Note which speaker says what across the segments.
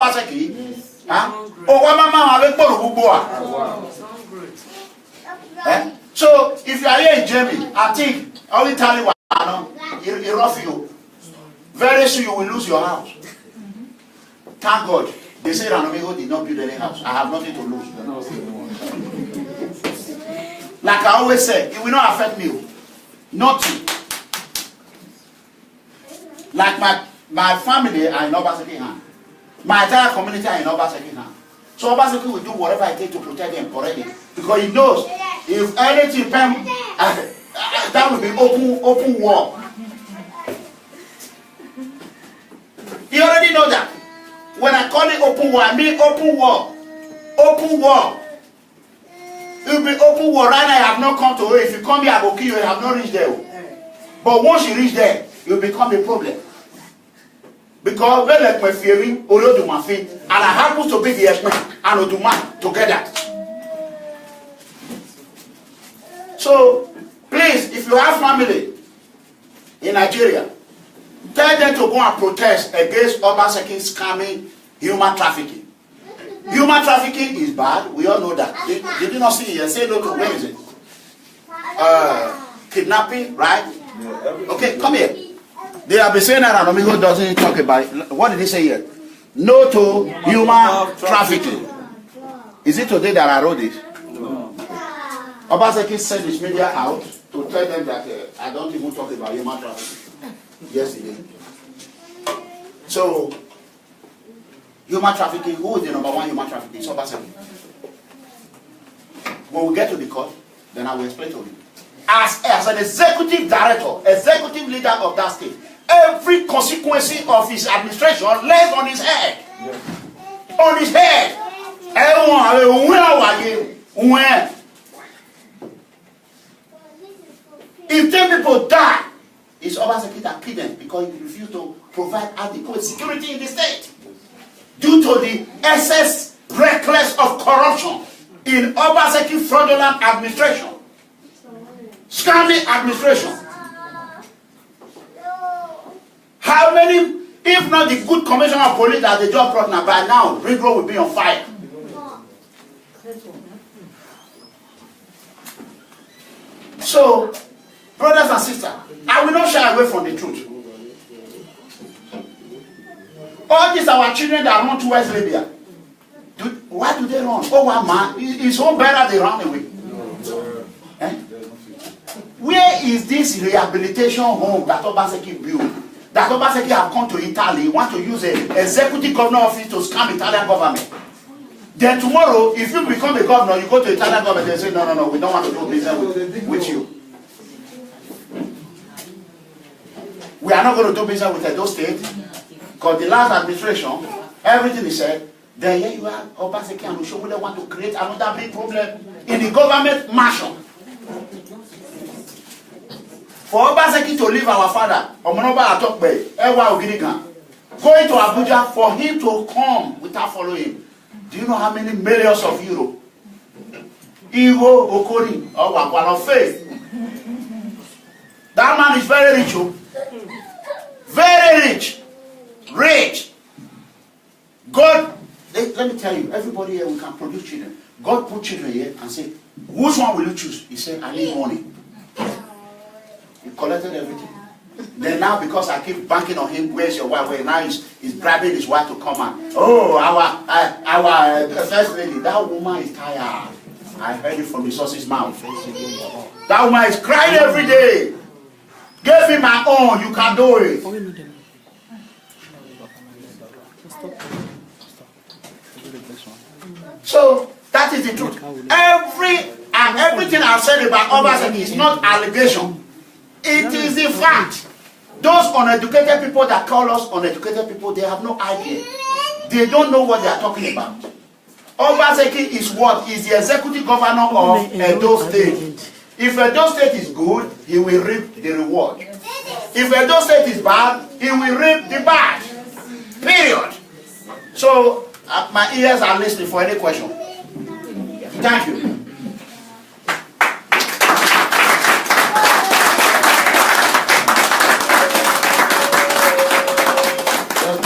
Speaker 1: Obaseki. So if you are here in Germany, I think only tell you it rough you. Very soon you will lose your house. Thank God. They say Eranomigho did not build any house. I have nothing to lose. Like I always say, it will not affect me. Nothing. Like my family are in Obaseki hand. My entire community are in Obaseki hand. So Obaseki will do whatever I take to protect them already. Because he knows if anything that will be open war. He already knows that. When I call it open war, I mean open war. Open war. It will be open war. Right now, I have not come to it. If you come here, I will kill you. You have not reached there. But once you reach there, it will become a problem. Because when like my fearing, Olo do my feet, and I happen to be the Ekman and Oduma together. So, please, if you have family in Nigeria, tell them to go and protest against Obaseki scamming human trafficking. Human trafficking is bad. We all know that. Did you not see it? Say no to where is it? Kidnapping, right? Okay, come here. They have been saying that Eranomigho doesn't talk about it. What did he say here? No to human trafficking. Is it today that I wrote it? No. Obaseki sent his media out to tell them that I don't even talk about human trafficking. Yes, he did. So, human trafficking, who is the number one human trafficking? It's Obaseki. When we get to the court, then I will explain to you. As an executive director, executive leader of that state, every consequence of his administration lays on his head. Yes. On his head. If 10 people die, it's Obaseki that killed them because he refused to provide adequate security in the state. Due to the excess reckless of corruption in Obaseki fraudulent administration. Scamming administration. How many, if not the good commissioner of police that the job brought now, by now, Ring Road will be on fire. So, brothers and sisters, I will not shy away from the truth. All these our children that run towards Libya, why do they run? Oh, one man, it's so better they run away. Eh? Where is this rehabilitation home that Obaseki built? That Obaseki have come to Italy, want to use an executive governor office to scam Italian government. Then tomorrow, if you become a governor, you go to Italian government, they say, no, we don't want to do business with you. We are not going to do business with Edo State, because the last administration, everything is said, then here you are, Obaseki and Ushobu, they want to create another big problem in the government mansion. For Obaseki to leave our father, Omonoba Atokbe, Ewa Ogirigan, going to Abuja for him to come without following. Do you know how many millions of euros? Iwo Okori, or Wakwano Faith. That man is very rich. Very rich. Rich. God, let me tell you, everybody here, we can produce children. God put children here and say, which one will you choose? He said, I need money. He collected everything. Then now, because I keep banking on him, where's your wife? Where now he's bribing his wife to come and, oh, our first lady, that woman is tired. I heard it from the source's mouth. That woman is crying every day. Give me my own, you can do it. So, that is the truth. Everything I've said about Obaseki is not allegation. It is the fact. Those uneducated people that call us uneducated people, they have no idea. They don't know what they are talking about. Obaseki is what? Is the executive governor of Edo State. If Edo State is good, he will reap the reward. If Edo State is bad, he will reap the bad. Period. So, my ears are listening for any question. Thank you.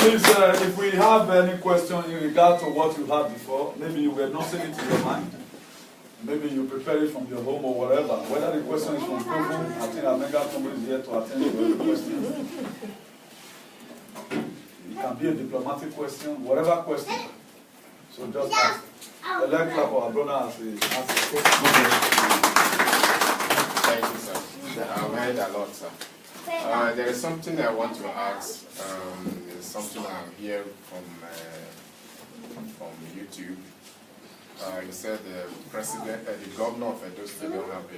Speaker 2: Please, if we have any question in regard to what you had before, maybe you were not saying it in your mind. Maybe you prepare it from your home or whatever. Whether the question is from Togo, I think Omega Togo is here to attend to every question. It can be a diplomatic question, whatever question. So just ask. The leg clap our brother as a question.
Speaker 3: Thank you, sir. I've heard a lot, sir. There is something I want to ask. It's something I'm hearing from YouTube. You said the president, the governor of Edo State don't have a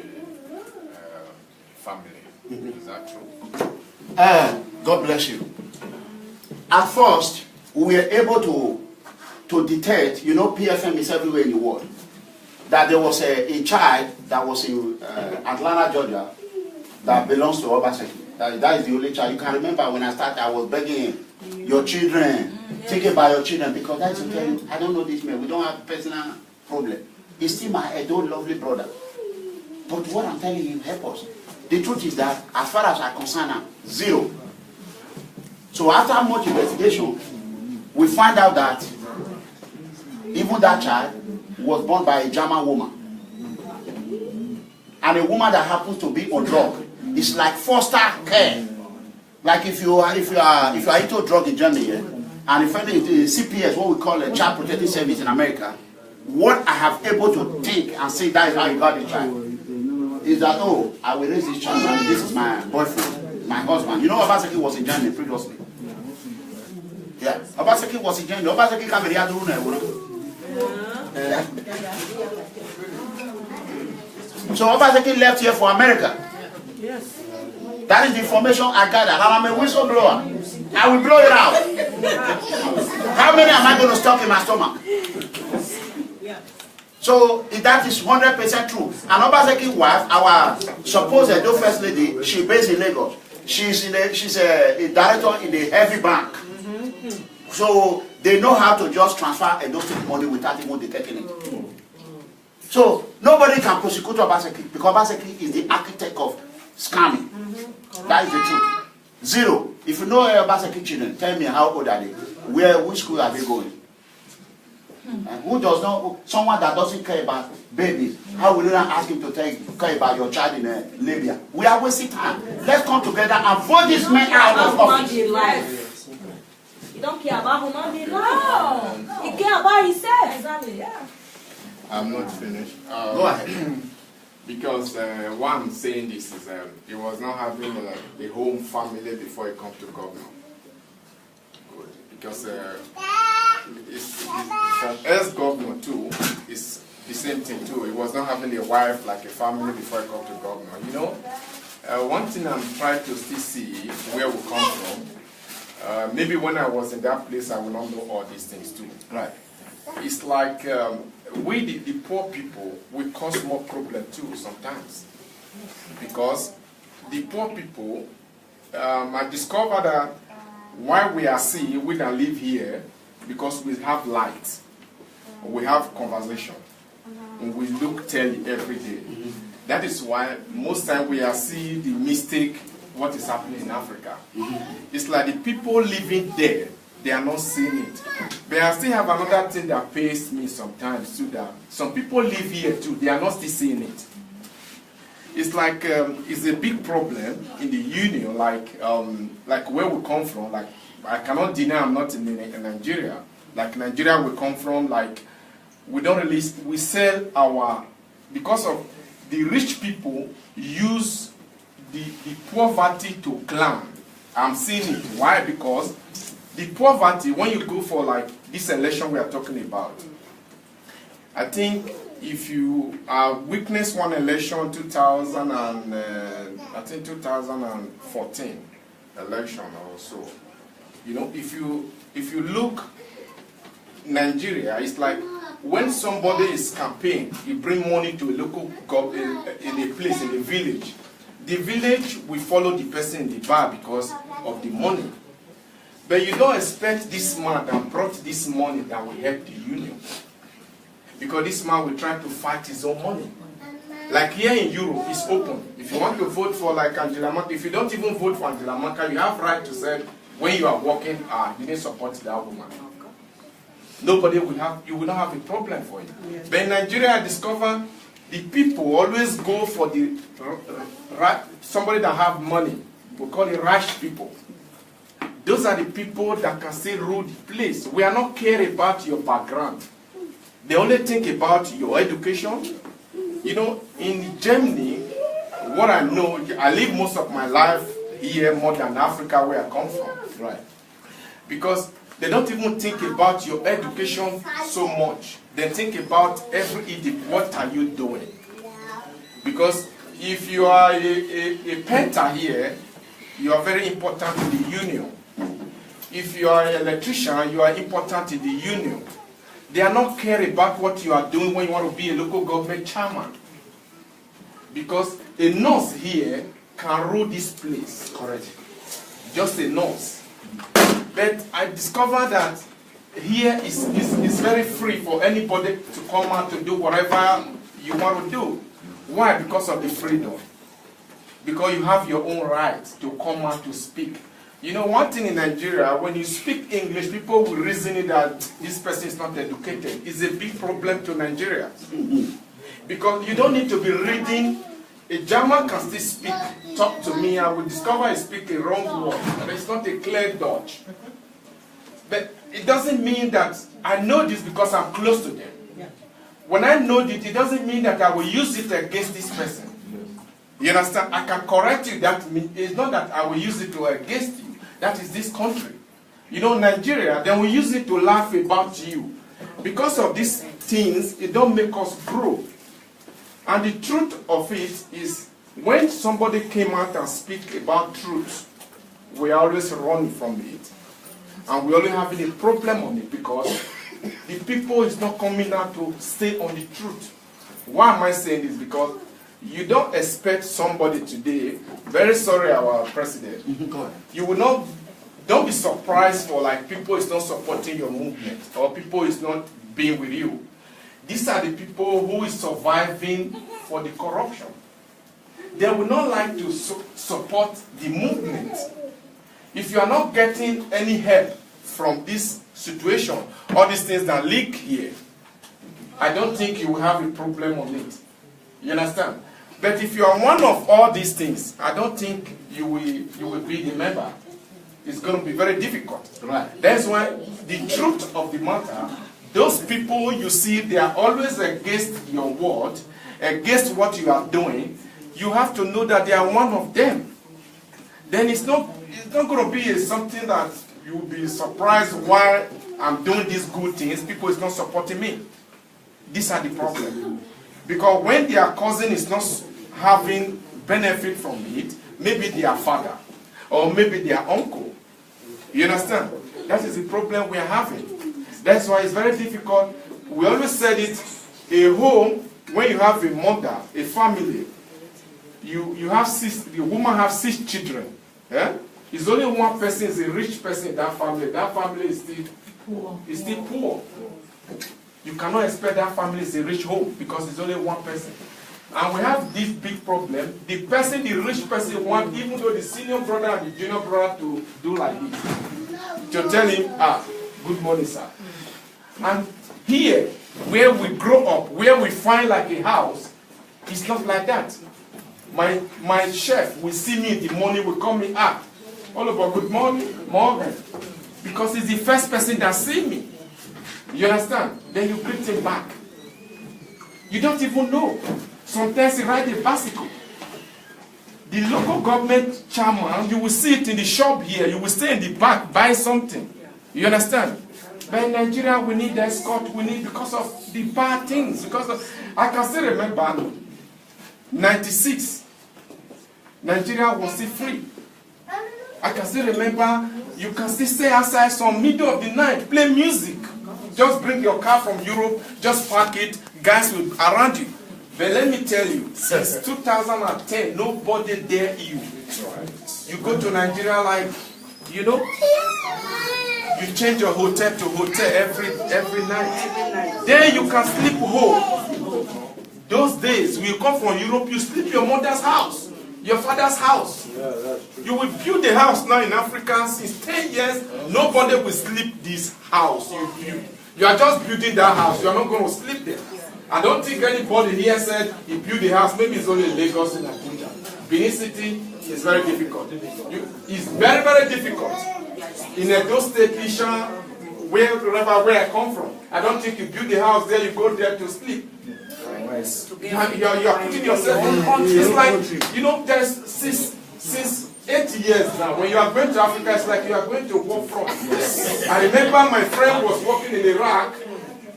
Speaker 3: family. Is that true?
Speaker 1: God bless you. At first, we were able to detect, you know, PFM is everywhere in the world, that there was a child that was in Atlanta, Georgia, that belongs to Obaseki. That is the only child. You can remember when I started, I was begging him, your children, think about your children, because that's okay. I don't know this man. We don't have personal problem. He's still my adult lovely brother. But what I'm telling you, help us. The truth is that, as far as I'm concerned, zero. So after much investigation, we find out that even that child was born by a German woman. And a woman that happens to be on drug. It's like foster care. Like if you are into drug in Germany, and if any CPS, what we call a child protective service in America, what I have able to think and say that is how you got the child is that, oh, I will raise this child and this is my boyfriend, my husband. You know, Obaseki was in Germany previously. Yeah, Obaseki was in Germany. Obaseki came here to So Obaseki left here for America.
Speaker 4: Yes.
Speaker 1: That is the information I gathered. And I'm a whistleblower. I will blow it out. How many am I going to stop in my stomach? So that is 100% true. And Obaseki's wife, our supposed first lady, she's based in Lagos. She's a director in the heavy bank. So they know how to just transfer Edo State money without even detecting it. So nobody can prosecute Obaseki because Obaseki is the architect of scamming. That is the truth. Zero. If you know Obaseki children, tell me how old are they? Which school are they going? Who does not, someone that doesn't care about babies, how will you not ask him to care about your child in Libya? We are wasting time. Let's come together and vote this man out of office.
Speaker 4: You don't care about human being life. You care about himself. Exactly, yeah.
Speaker 3: I'm not finished.
Speaker 1: Go ahead.
Speaker 3: Because why I'm saying this is he was not having the home family before he come to governor. Good. Because from ex-governor too, it's the same thing too. He was not having a wife like a family before he come to governor. You know, one thing I'm trying to still see where we come from. Maybe when I was in that place, I will not know all these things too.
Speaker 1: Right.
Speaker 3: It's like we, the poor people, we cause more problem too sometimes. Because the poor people, I discovered that why we are seeing, we can live here, because we have light, we have conversation, and we look telly every day. That is why most time we are seeing the mistake, what is happening in Africa. It's like the people living there, they are not seeing it. But I still have another thing that pains me sometimes too, that some people live here too, they are not still seeing it. It's like, it's a big problem in the union, like where we come from. Like, I cannot deny I'm not in Nigeria. Like Nigeria we come from, like, we don't really, we sell our, because of the rich people use the poverty to climb. I'm seeing it. Why? Because the poverty, when you go for like this election we are talking about, I think if you witness one election, 2014 election or so, you know, if you look Nigeria, it's like when somebody is campaigning, you bring money to a local in a place, in a village. The village will follow the person in the bar because of the money. But you don't expect this man that brought this money that will help the union. Because this man will try to fight his own money. Like here in Europe, it's open. If you want to vote for like Angela Merkel, if you don't even vote for Angela Merkel, you have right to say when you are working, you didn't support that woman. nobody will have, you will not have a problem for it. Yes. But in Nigeria, I discover the people always go for the somebody that have money. We call it rash people. Those are the people that can still rule the place. We are not care about your background. They only think about your education. You know, in Germany, what I know, I live most of my life here more than Africa where I come from. Right. Because they don't even think about your education so much. They think about every idiot, what are you doing? Because if you are a painter here, you are very important in the union. If you are an electrician, you are important in the union. They are not care about what you are doing when you want to be a local government chairman. Because a nurse here can rule this place. Correct. Just a nurse. But I discovered that here is very free for anybody to come out to do whatever you want to do. Why? Because of the freedom. Because you have your own right to come out to speak. You know, one thing in Nigeria, when you speak English, people will reason it that this person is not educated. It's a big problem to Nigeria. Because you don't need to be reading. A German can still speak, talk to me, I will discover I speak a wrong word. And it's not a clear Dutch. But it doesn't mean that I know this because I'm close to them. When I know it, it doesn't mean that I will use it against this person. You understand? I can correct you. That it's not that I will use it to against you. That is this country. You know, Nigeria, then we use it to laugh about you. Because of these things, it don't make us grow. And the truth of it is, when somebody came out and speak about truth, we always run from it. And we only having a problem on it because the people is not coming out to stay on the truth. Why am I saying this? Because you don't expect somebody today, very sorry our president, you will not, don't be surprised for like people is not supporting your movement or people is not being with you. These are the people who is surviving for the corruption. They will not like to support the movement. If you are not getting any help from this situation, all these things that leak here, I don't think you will have a problem on it. You understand? But if you are one of all these things, I don't think you will be the member. It's going to be very difficult. Right. That's why the truth of the matter, those people you see, they are always against your word, against what you are doing. You have to know that they are one of them. Then it's not going to be something that you will be surprised why I'm doing these good things. People is not supporting me. These are the problem. Because when their cousin is not having benefit from it, maybe their father or maybe their uncle. You understand? That is the problem we are having. That's why it's very difficult. We always said it, a home, when you have a mother, a family, you have the woman has 6 children. Yeah? It's only one person is a rich person in that family. That family is still poor. Is still poor. You cannot expect that family is a rich home because it's only one person. And we have this big problem. The rich person wants, even though the senior brother and the junior brother to do like this. To tell him, good morning, sir. And here, where we grow up, where we find like a house, it's not like that. My chef will see me in the morning, will call me up. All about good morning, Morgan. Because he's the first person that see me. You understand? Then you greet him back. You don't even know. Sometimes he ride a bicycle. The local government chairman, you will see it in the shop here. You will stay in the back, buy something. You understand? But in Nigeria, we need escort. We need because of the bad things. I can still remember, 96, Nigeria was still free. I can still remember, you can still stay outside some middle of the night, play music. Just bring your car from Europe, just park it, guys will around you. But let me tell you, since 2010, nobody dare you. You go to Nigeria like, you know, you change your hotel to hotel every night. Then you can sleep home. Those days, when you come from Europe, you sleep your mother's house, your father's house. You will build a house now in Africa since 10 years. Nobody will sleep this house you build. You are just building that house. You are not going to sleep there. I don't think anybody here said he built the house. Maybe it's only Lagos and Abuja. Benin City is very difficult. It's very, very difficult. In Edo State, Isha, wherever I come from, I don't think you build the house there, you go there to sleep. You are putting yourself in country. It's like, you know, there's since 8 years now, when you are going to Africa, it's like you are going to war front. I remember my friend was working in Iraq.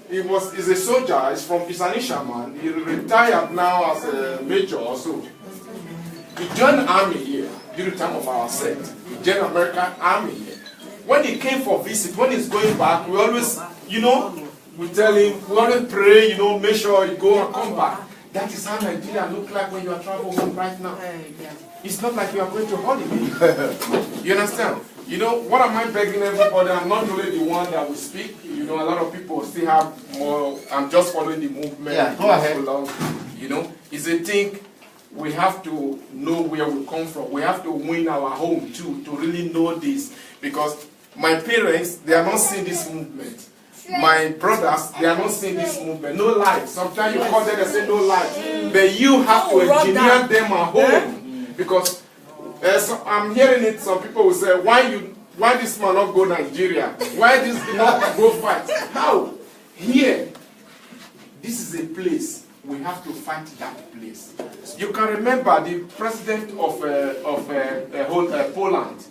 Speaker 3: He's a soldier. He's an Ishaman. He retired now as a major also. He joined the army here during the time of our sect. He joined the American army here. When he came for visit, when he's going back, we always, you know, we tell him, we always pray, you know, make sure you go and come back. That is how Nigeria look like when you are traveling home right now. It's not like you are going to holiday. You understand? You know, what am I begging everybody? I'm not only the one that will speak. You know, a lot of people still have more. I'm just following the movement.
Speaker 1: Yeah, go ahead.
Speaker 3: You know, it's a thing. We have to know where we come from. We have to win our home too, to really know this. Because my parents, they are not seeing this movement. My brothers, they are not seeing this movement. No life. Sometimes you call them and say no life. But you have to engineer them at home. Because so I'm hearing it, some people will say, why this man not go Nigeria? Why this not go fight? How? Here, this is a place. We have to fight that place. You can remember the president of Poland.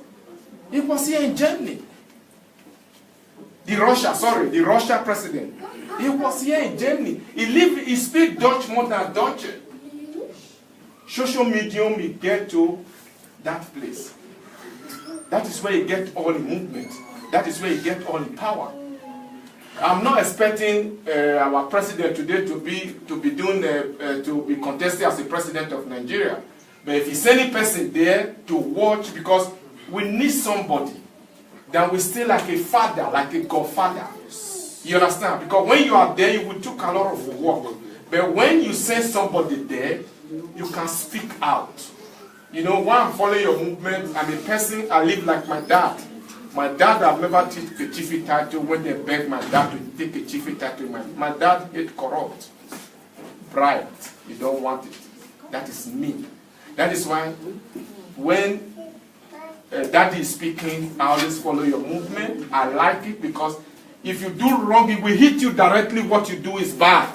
Speaker 3: He was here in Germany. The Russia president. He was here in Germany. He speaks Dutch more than Dutch. Social medium, he get to that place. That is where you get all the movement. That is where you get all the power. I'm not expecting our president today to be contested as the president of Nigeria. But if he's any person there to watch, because we need somebody that will stay like a father, like a godfather. You understand? Because when you are there, you will take a lot of work. But when you send somebody there, you can speak out. You know, when I'm following your movement, I'm a person, I live like my dad. My dad have never taken a chiefy title when they begged my dad to take a chiefy title. My dad hate corrupt, bribe. You don't want it. That is me. That is why when daddy is speaking, I always follow your movement. I like it because if you do wrong, it will hit you directly. What you do is bad.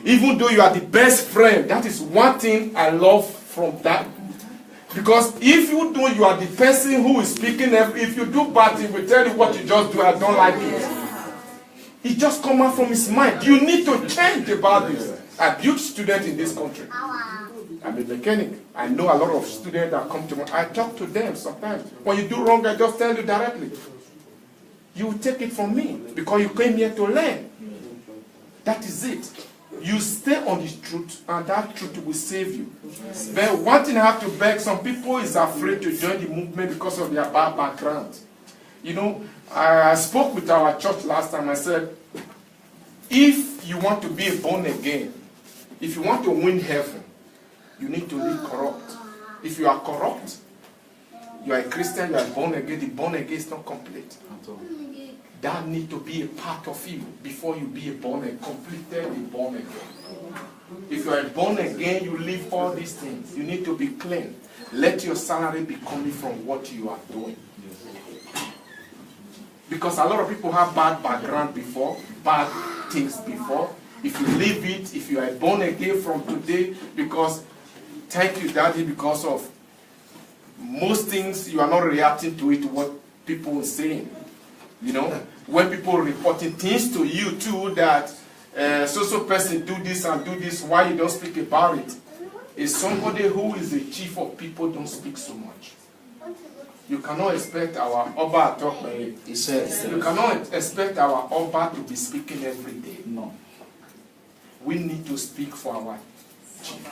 Speaker 3: Even though you are the best friend, that is one thing I love from that. Because if you do, you are the person who is speaking. If you do bad, he will tell you what you just do. I don't like it. It just comes out from his mind. You need to change about this. I'm a huge student in this country. I'm a mechanic. I know a lot of students that come to me. I talk to them sometimes. When you do wrong, I just tell you directly. You will take it from me because you came here to learn. That is it. You stay on the truth, and that truth will save you. But one thing I have to beg, some people is afraid to join the movement because of their bad background. You know, I spoke with our church last time. I said, if you want to be born again, if you want to win heaven, you need to live corrupt. If you are corrupt, you are a Christian, you are born again, the born again is not complete. That need to be a part of you before you be a born again, completely born again. If you are born again, you live all these things. You need to be clean. Let your salary be coming from what you are doing. Because a lot of people have bad background before, bad things before. If you leave it, if you are born again from today, because, thank you, Daddy, because of most things, you are not reacting to it, what people are saying. You know, when people are reporting things to you too, that so person do this and do this, why you don't speak about it? Is somebody who is the chief of people don't speak so much. You cannot expect our Oba you cannot expect our Oba to be speaking every day. No. We need to speak for our chief.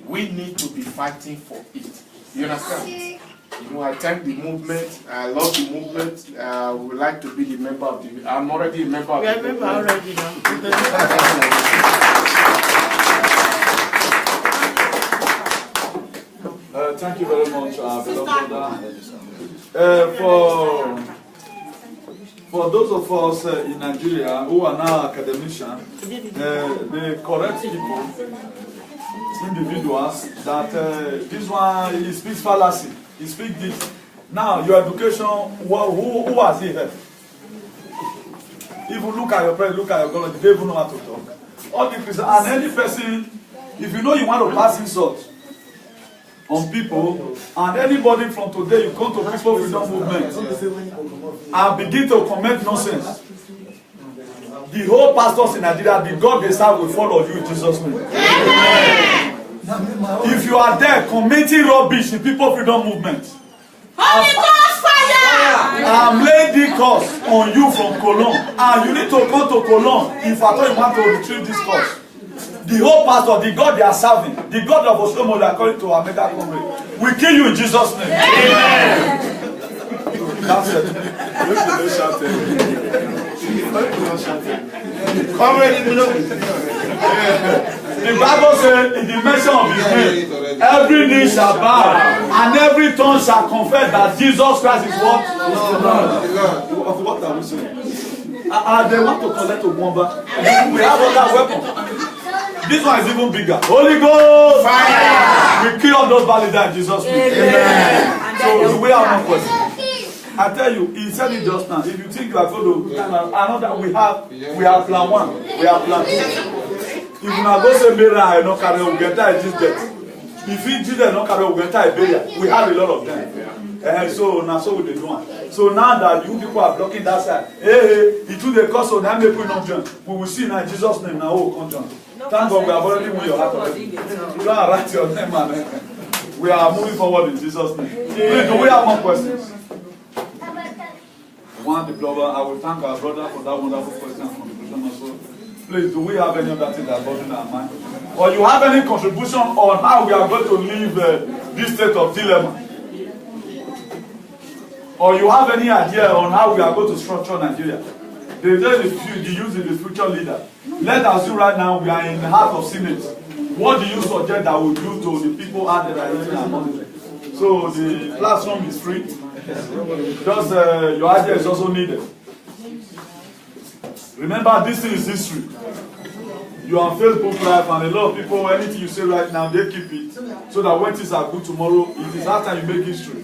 Speaker 3: We need to be fighting for it. You understand? You know, I thank the movement. I love the movement. I would like to be the member of the. I'm already a member of the movement. We are a member already now.
Speaker 2: Thank you very much, beloved brother. for those of us in Nigeria who are now academicians, the correct people, individuals, that this one, he speaks fallacy, he speaks this. Now, your education, who has he helped? Even look at your parents, look at your college, they even know how to talk. All the Christians, and any person, if you know you want to pass insult on people, and anybody from today, you come to People Freedom Movement and begin to commit nonsense, the whole pastors in Nigeria, the God they serve will follow you in Jesus' name. If you are there committing rubbish in People Freedom Movement,
Speaker 4: Holy Ghost fire!
Speaker 2: I'm laying the curse on you from Cologne, and you need to come to Cologne if at all you want to retrieve this curse. The whole pastor, the God they are serving, the God of Oslomo, according to our mega comrade, will kill you in Jesus' name. Amen. That's it. The Bible says, in the mention of his name, every knee shall bow and every tongue shall confess that Jesus Christ is what? What are we saying? They want to collect a bomb. We have other weapons. This one is even bigger. Holy Ghost! Fire! We kill all those validated in Jesus' name. Amen. So we have one question. I tell you, he said it just now. If you think you are going to another, we have plan 1, we have plan 2. If you now go say Mary and no carry, we get that Jesus. If you Jesus no carry, we get that burial. We have a lot of them. So now so we dey do one. So now that you people are blocking that side, it will the cause of that make we not join. We will see now in Jesus' name now who will come join. Thank God we have already moved your heart already. You don't write your name, man. We are moving forward in Jesus' name. Please, do we have more questions? One diplomat, I will thank our brother for that wonderful question from the Christian also. Please, do we have any other thing that's bothering our mind? Or you have any contribution on how we are going to leave this state of dilemma? Or you have any idea on how we are going to structure Nigeria? They say the youth is the future leader. Let us do right now, we are in the heart of Senate. What do you suggest that we do to the people out there that are eating our money? So the platform is free. Just your idea is also needed. Remember, this thing is history. You are on Facebook Live, and a lot of people, anything you say right now, they keep it. So that when things are good tomorrow, it is that time you make history.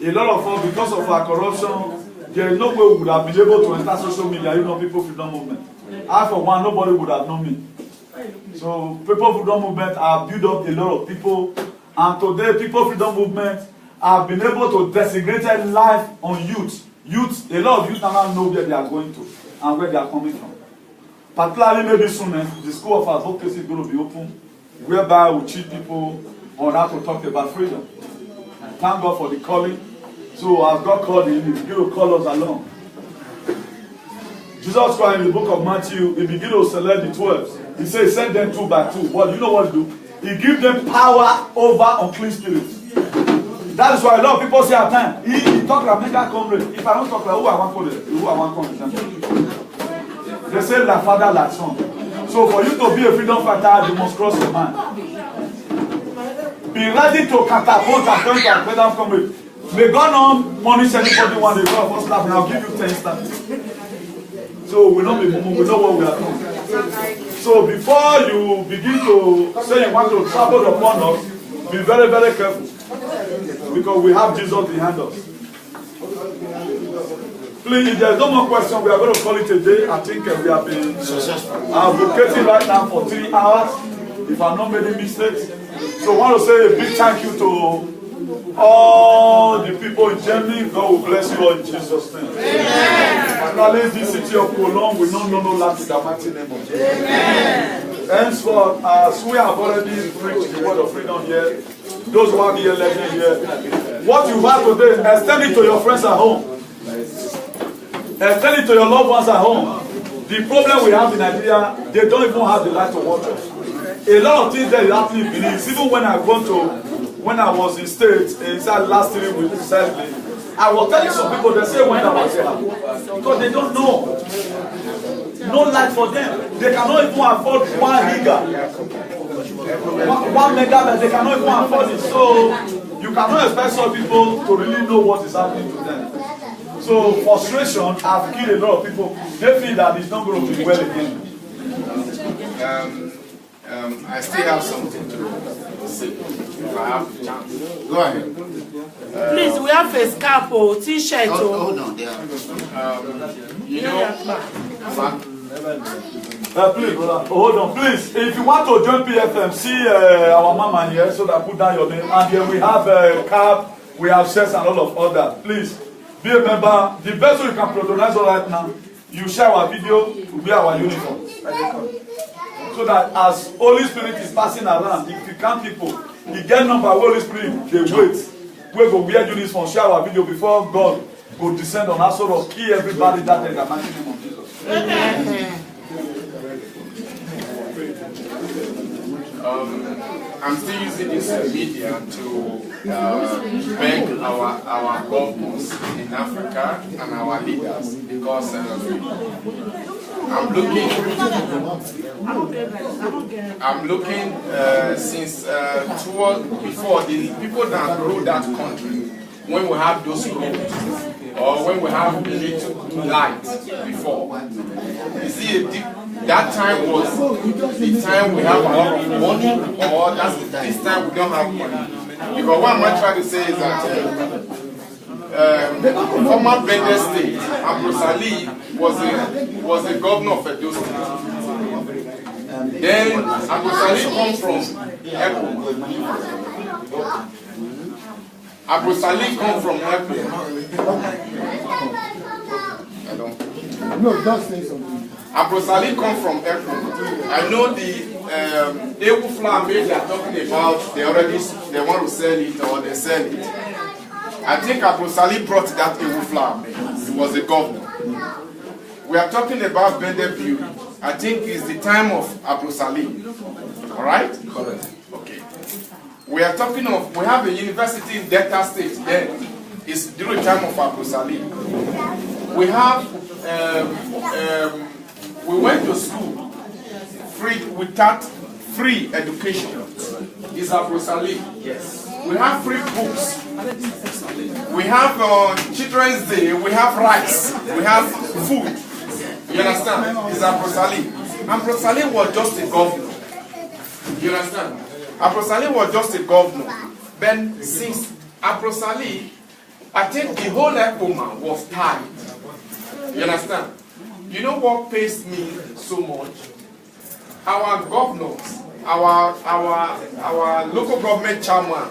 Speaker 2: A lot of us, because of our corruption, there is no way we would have been able to enter social media, you know, People Freedom Movement. I, for one, nobody would have known me. So, People Freedom Movement have built up a lot of people, and today, People Freedom Movement have been able to designate life on youth. Youth, a lot of youth now know where they are going to and where they are coming from. Particularly maybe soon, the school of advocacy is going to be open, whereby we teach people on how to talk about freedom. Thank God for the calling. So as God called him, he began to call us along. Jesus Christ in the book of Matthew, he began to select the 12. He said, send them 2 by 2. But you know what he do? He gives them power over unclean spirits. That is why a lot of people say at times, he talk like mega comrade. If I don't talk like who I want to who I want to they say like father, like son. So for you to be a freedom fighter, you must cross your mind. Be ready to catapult and turn to a freedom comrade. May God not punish anybody when they go first class, and I'll give you 10 stars. So we know we know what we are doing. So before you begin to say you want to travel upon us, be very, very careful. Because we have Jesus behind us. Please, if there's no more question, we are going to call it a day. I think we have been advocating right now for 3 hours, if I'm not making mistakes. So I want to say a big thank you to all the people in Germany. God will bless you all in Jesus' name. Finally, this city of Cologne will not know no lack in the mighty name of Jesus. Henceforth, as we have already preached the word of freedom here, those who are here, let me hear. What you have today, extend it to your friends at home. Extend it to your loved ones at home. The problem we have in Nigeria, they don't even have the right to watch us. A lot of things that is happening in it. Even when I was in States, inside last 3 weeks, I was telling some people, they say when I was here, because they don't know. No light for them. They cannot even afford 1 giga. 1 megabyte, they cannot even afford it. So you cannot expect some people to really know what is happening to them. So frustration have killed a lot of people. They feel that it's not going to be well again.
Speaker 3: I still have something to say if I have the chance.
Speaker 1: Go ahead.
Speaker 5: Please, we have a scarf or t-shirt.
Speaker 1: Hold on, there.
Speaker 3: You know,
Speaker 2: Please, brother, hold on, please. If you want to join PFM, see our mama here, so that put down your name. And here we have cap, we have shirts and all of other. Please, be a member. The best way you can patronize us right now, you share our video, to wear our uniform. So that as Holy Spirit is passing around, if you count people, you get number Holy Spirit, they wait. We go wear uniform, share our video before God will descend on us, so to kill everybody that in the mighty name of Jesus.
Speaker 3: I'm still using this media to beg our governors in Africa and our leaders, because I'm looking since before the people that rule that country, when we have those roads, or when we have little light before. You see, that time was the time we have a lot of money, or this time we don't have money. Because what I'm trying to say is that former Bender State, Ambrosali was a governor of Edo State. Then Ambrosali comes from Epo. Ambrosali comes from Epo.
Speaker 6: No, just say something.
Speaker 3: Ambrosali comes from Epo. I know the Ewu flour they are talking about, they want to sell it or they sell it. I think Ambrosali brought that Ewu flour. He was a governor. We are talking about Bender Beauty. I think it's the time of Ambrosali. Alright? Correct. Okay. We are talking of, we have a university in Delta State then. It's during the time of Ambrosali. We have, we went to school without free education. It's Ambrosali. Yes. We have free books. We have Children's Day. We have rice. We have food. You understand? It's Ambrosali. Ambrosali was just a governor. You understand? Ambrosali was just a governor. Then since Ambrosali, I think the whole Ekpoma was tied. You understand? You know what pains me so much? Our governors, our local government chairman,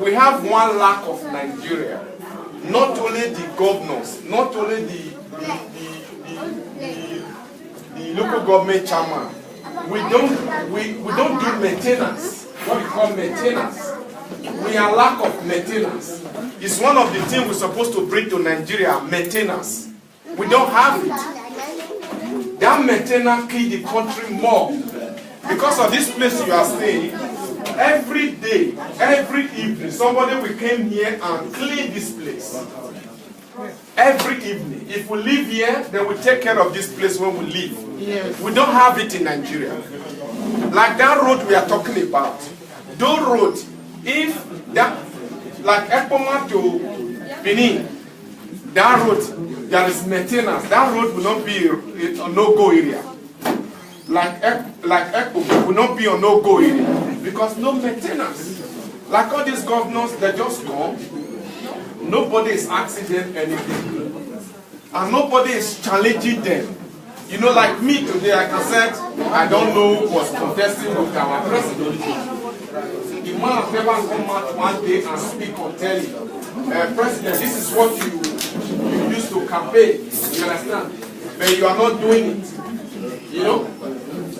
Speaker 3: we have one lack of Nigeria. Not only the governors, not only the local government chairman. We don't do maintenance. What we call maintenance. We are lack of maintenance. It's one of the things we're supposed to bring to Nigeria, maintenance. We don't have it. That maintenance kills the country more. Because of this place you are staying, every day, every evening, somebody will come here and clean this place. Every evening. If we live here, then we take care of this place when we leave. Yes. We don't have it in Nigeria. Like that road we are talking about. That road, if that, like Ekpoma to Benin, that road, there is maintenance. That road will not be a no-go area. Like Ekpoma will not be a no-go area. Because no maintenance. Like all these governors, they just come. Nobody is asking them anything. And nobody is challenging them. You know, like me today, like I said, I don't know what's contesting with our president. The man has never come out one day and speak or tell you, President, this is what you used to campaign. You understand? But you are not doing it. You know?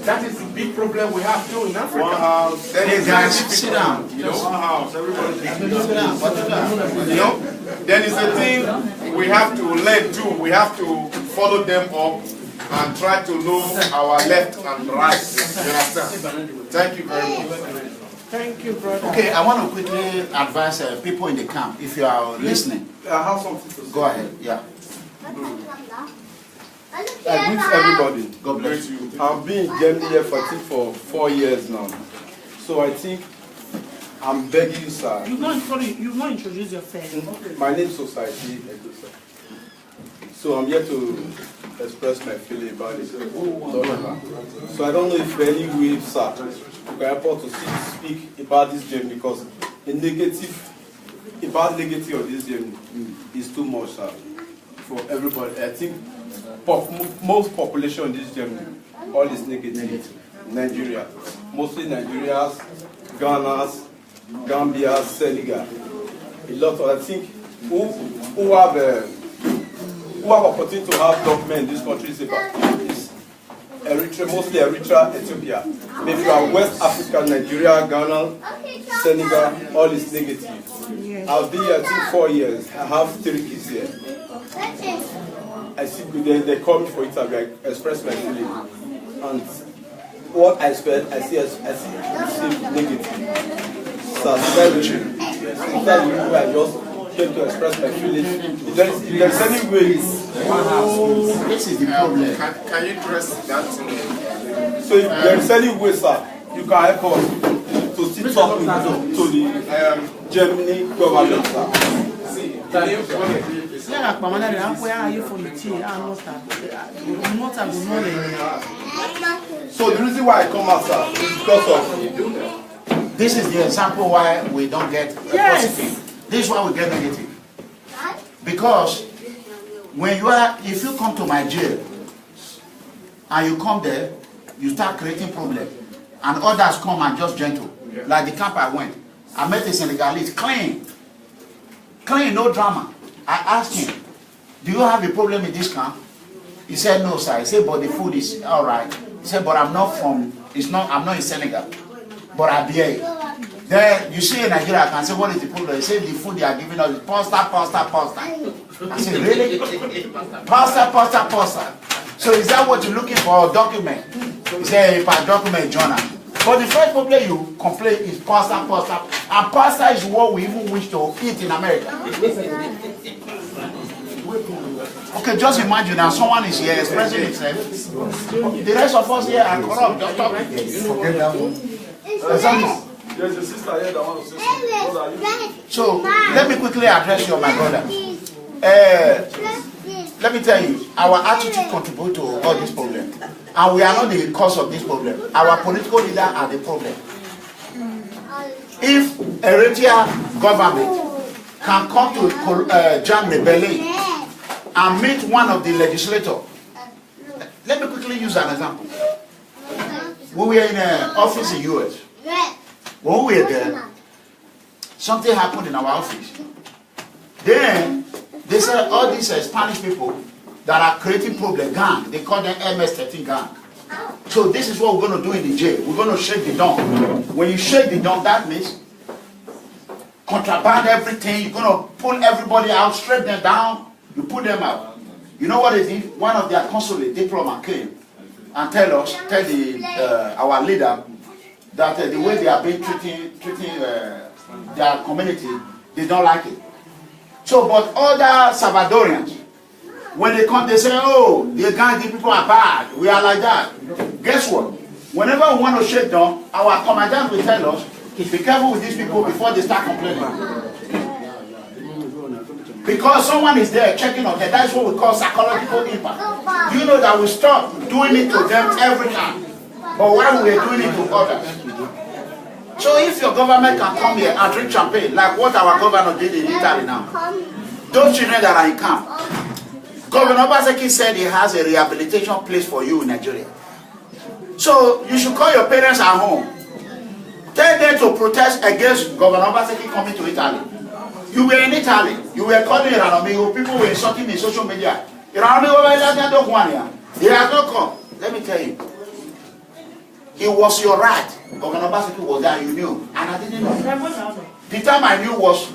Speaker 3: That is the big problem we have too in Africa.
Speaker 1: One house.
Speaker 3: Then
Speaker 1: Hey guys, sit down.
Speaker 3: You know?
Speaker 1: One house. Everybody sit down.
Speaker 3: You know? Then it's a thing we have to learn too. We have to follow them up and try to know our left and right. You understand? Thank you very much.
Speaker 5: Thank you, brother.
Speaker 1: Okay, I want to quickly advise people in the camp, if you are listening.
Speaker 2: I have something to say.
Speaker 1: Go ahead, yeah.
Speaker 7: I greet everybody.
Speaker 1: God bless you.
Speaker 7: I've been in Germany here for 4 years now. So I think I'm begging you, sir.
Speaker 5: You've not introduced yourself.
Speaker 7: My name is Society. So I'm here to express my feeling about it. So I don't know if any way, sir, you can help us to speak about this gem, because the negative, about negative of this gem is too much, sir, for everybody. I think most population in this gem, all is negative. Nigeria, mostly Nigerians, Ghanas, Gambia, Senegal. A lot of, I think, who have opportunity to have government in this country is Eritrea, mostly Eritrea, Ethiopia. Maybe West Africa, Nigeria, Ghana, Senegal, all is negative. I've been here, I think, 4 years. I have 3 kids here. I see they call me for interview, I express my feeling. And what I expect, I see negative. So that's the reason I just came to express my feelings. If there's any way,
Speaker 1: this is the problem.
Speaker 3: Can you address that?
Speaker 7: So if there's any way, sir, you can help us to sit up to the Germany government, sir. So the reason why I come out, sir, is because of
Speaker 1: this is the example why we don't get positive. This is why we get negative. Because when if you come to my jail and you come there, you start creating problem, and others come and just gentle. Like the camp I went, I met a Senegalese, clean, no drama. I asked him, "Do you have a problem in this camp?" He said, "No, sir." I said, "But the food is all right." He said, "But I'm not in Senegal, but I bear it." Then you see in Nigeria, I can say, "What is the problem?" He said, "The food they are giving us is pasta." I said, "Really? Pasta. So is that what you're looking for? A document?" He said, "If I document journal." But the first problem you complain is pasta. And pasta is what we even wish to eat in America. Okay, just imagine now someone is here expressing himself. The rest of us here are corrupt. Just talking.
Speaker 6: Forget that one.
Speaker 1: Exactly.
Speaker 2: There's a sister here that wants to say something. What are you?
Speaker 1: So let me quickly address you, my brother. Let me tell you, our attitude contributes to all these problems. And we are not the cause of this problem. Our political leaders are the problem. If Eritrea government can come to jam rebellion and meet one of the legislators, let me quickly use an example. When we were in an office in US, when we were there, something happened in our office. Then they said all these Spanish people that are creating problem, gang, they call them MS-13 gang. So this is what we're going to do in the jail. We're going to shake the dome. When you shake the dome, that means contraband everything. You're going to pull everybody out, strip them down, you put them out. You know what they did? One of their consulate diplomat came and tell our leader that the way they are being treating their community, they don't like it. So, but other Salvadorians, when they come, they say, "Oh, the Gandhi people are bad. We are like that." Guess what? Whenever we want to shake down, our commandant will tell us, "Be careful with these people before they start complaining." Because someone is there checking on them. That's what we call psychological impact. You know that we stop doing it to them every time, but while we are doing it to others. So if your government can come here and drink champagne, like what our governor did in Italy now, those children that are in camp, Governor Obaseki said he has a rehabilitation place for you in Nigeria. So you should call your parents at home. Tell them to protest against Governor Obaseki coming to Italy. You were in Italy. You were calling Eranomigho. People were insulting me in social media. Eranomigho, he has not come. Let me tell you. It was your right. Governor Obaseki was there, you knew. And I didn't know. The time I knew was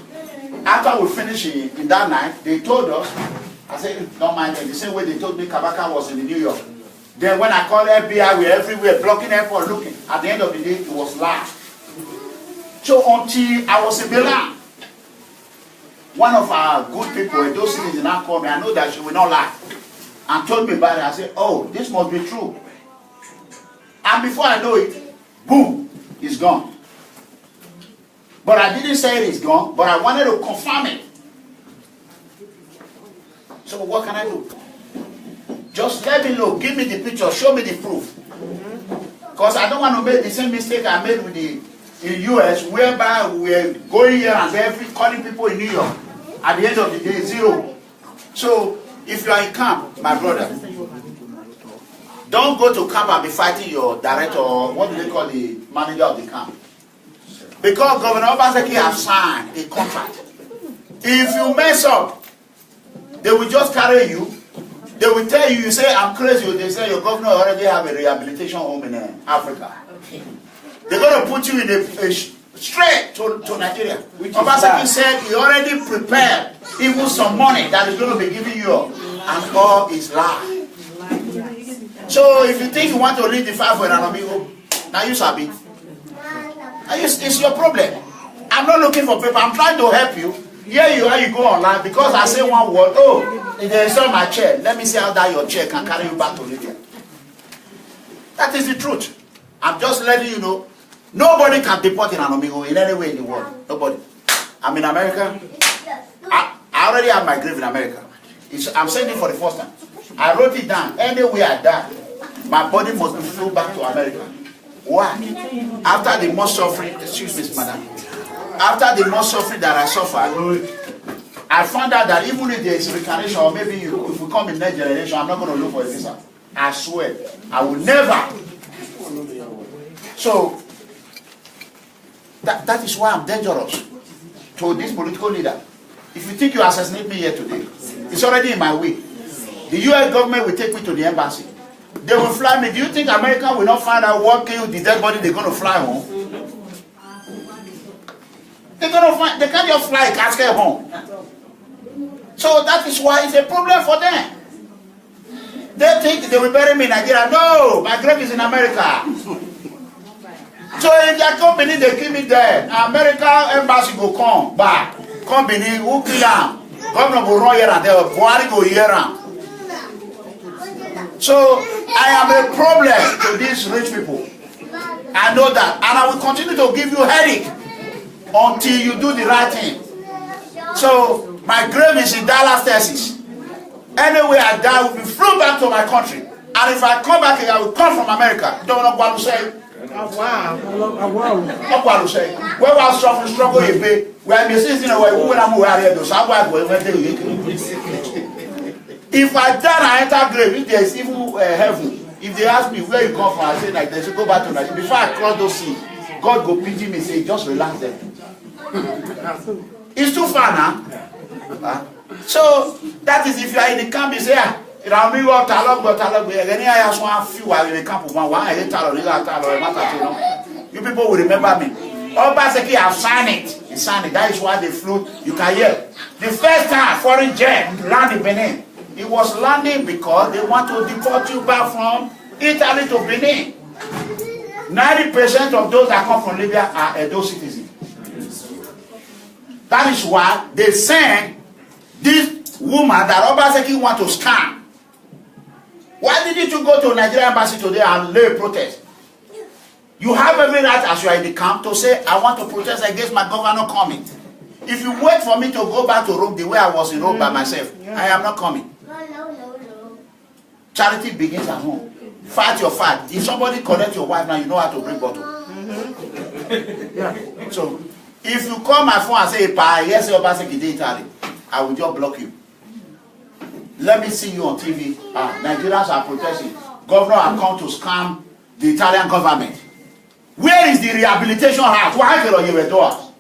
Speaker 1: after we finished in that night, they told us, I said, "Don't mind them." The same way they told me Kabaka was in New York. Then when I called FBI, we were everywhere, blocking airport, looking. At the end of the day, it was live. So until I was in Milan, one of our good people, those citizens now called me. I know that she will not lie. And told me about it. I said, "Oh, this must be true." And before I know it, boom, it's gone. But I didn't say it's gone, but I wanted to confirm it. So what can I do? Just let me know, give me the picture, show me the proof. Because I don't want to make the same mistake I made with the US, whereby we're going here and there, calling people in New York. At the end of the day, zero. So if you are in camp, my brother, don't go to camp and be fighting your director or what do they call the manager of the camp. Because Governor Obaseki has signed a contract. If you mess up, they will just carry you. They will tell you, you say, I'm crazy. They say, your governor already have a rehabilitation home in Africa. They're going to put you in a straight to Nigeria. Obaseki said he already prepared even some money that is going to be given you, and all is lie. So if you think you want to lead the fight for Eranomigho, now you sabi. It's your problem. I'm not looking for paper. I'm trying to help you. Here you are, you go online because I say one word. Oh, they saw my chair. Let me see how that your chair can carry you back to Libya. That is the truth. I'm just letting you know. Nobody can deport Eranomigho in any way in the world. Nobody. I'm in America. I already have my grave in America. I'm saying it for the first time. I wrote it down. Anywhere I die, my body must be flown back to America. Why? After the most suffering, excuse me, madam. After the most suffering that I suffered, I found out that even if there is reincarnation, or maybe if we come in next generation, I'm not going to look for a visa. I swear, I will never. So, that is why I'm dangerous to this political leader. If you think you assassinate me here today, it's already in my way. The US government will take me to the embassy. They will fly me. Do you think America will not find out what killed the dead body they're going to fly home? They're going to find, they can't just fly a casket home. So that is why it's a problem for them. They think they will bury me in Nigeria. No, my grave is in America. So if their company, they kill me there. America embassy will come back. Company, who kill them? Governor will run here and there. Buhari go here and. So I am a problem to these rich people. I know that. And I will continue to give you headache until you do the right thing. So my grave is in Dallas, Texas. Anyway I die, I will be flown back to my country. And if I come back here, I will come from America. Don't know what to say.
Speaker 5: Wow.
Speaker 1: What to say? Where was struggle you pay? Where I'm sitting away, who will I move here? So I'm going to if I die and enter grave, if there is even heaven, if they ask me where you come from, I say like they should go back to Nigeria. Before I cross those seas, God go pity me, say just relax them. It's too far now. So that is if you are in the camp, you say, Eranomigho talog, any I ask one few while in the camp of one, you people will remember me. Obaseki have signed it. He signed it. That is why they flew. You can hear. The first time foreign jet landed in Benin, it was landing because they want to deport you back from Italy to Benin. 90% of those that come from Libya are Edo citizens. That is why they sent this woman that Obaseki want to scam. Why didn't you go to Nigeria embassy today and lay protest? You have every right as you are in the camp to say, I want to protest against my governor coming. If you wait for me to go back to Rome the way I was in Rome by myself, I am not coming. Charity begins at home. Fight your fight. If somebody connect your wife now, you know how to bring bottle. So, if you call my phone and say, yes, Obaseki in Italy, I will just block you. Let me see you on TV. Nigerians are protesting. Governor have come to scam the Italian government. Where is the rehabilitation house? Why are you doors?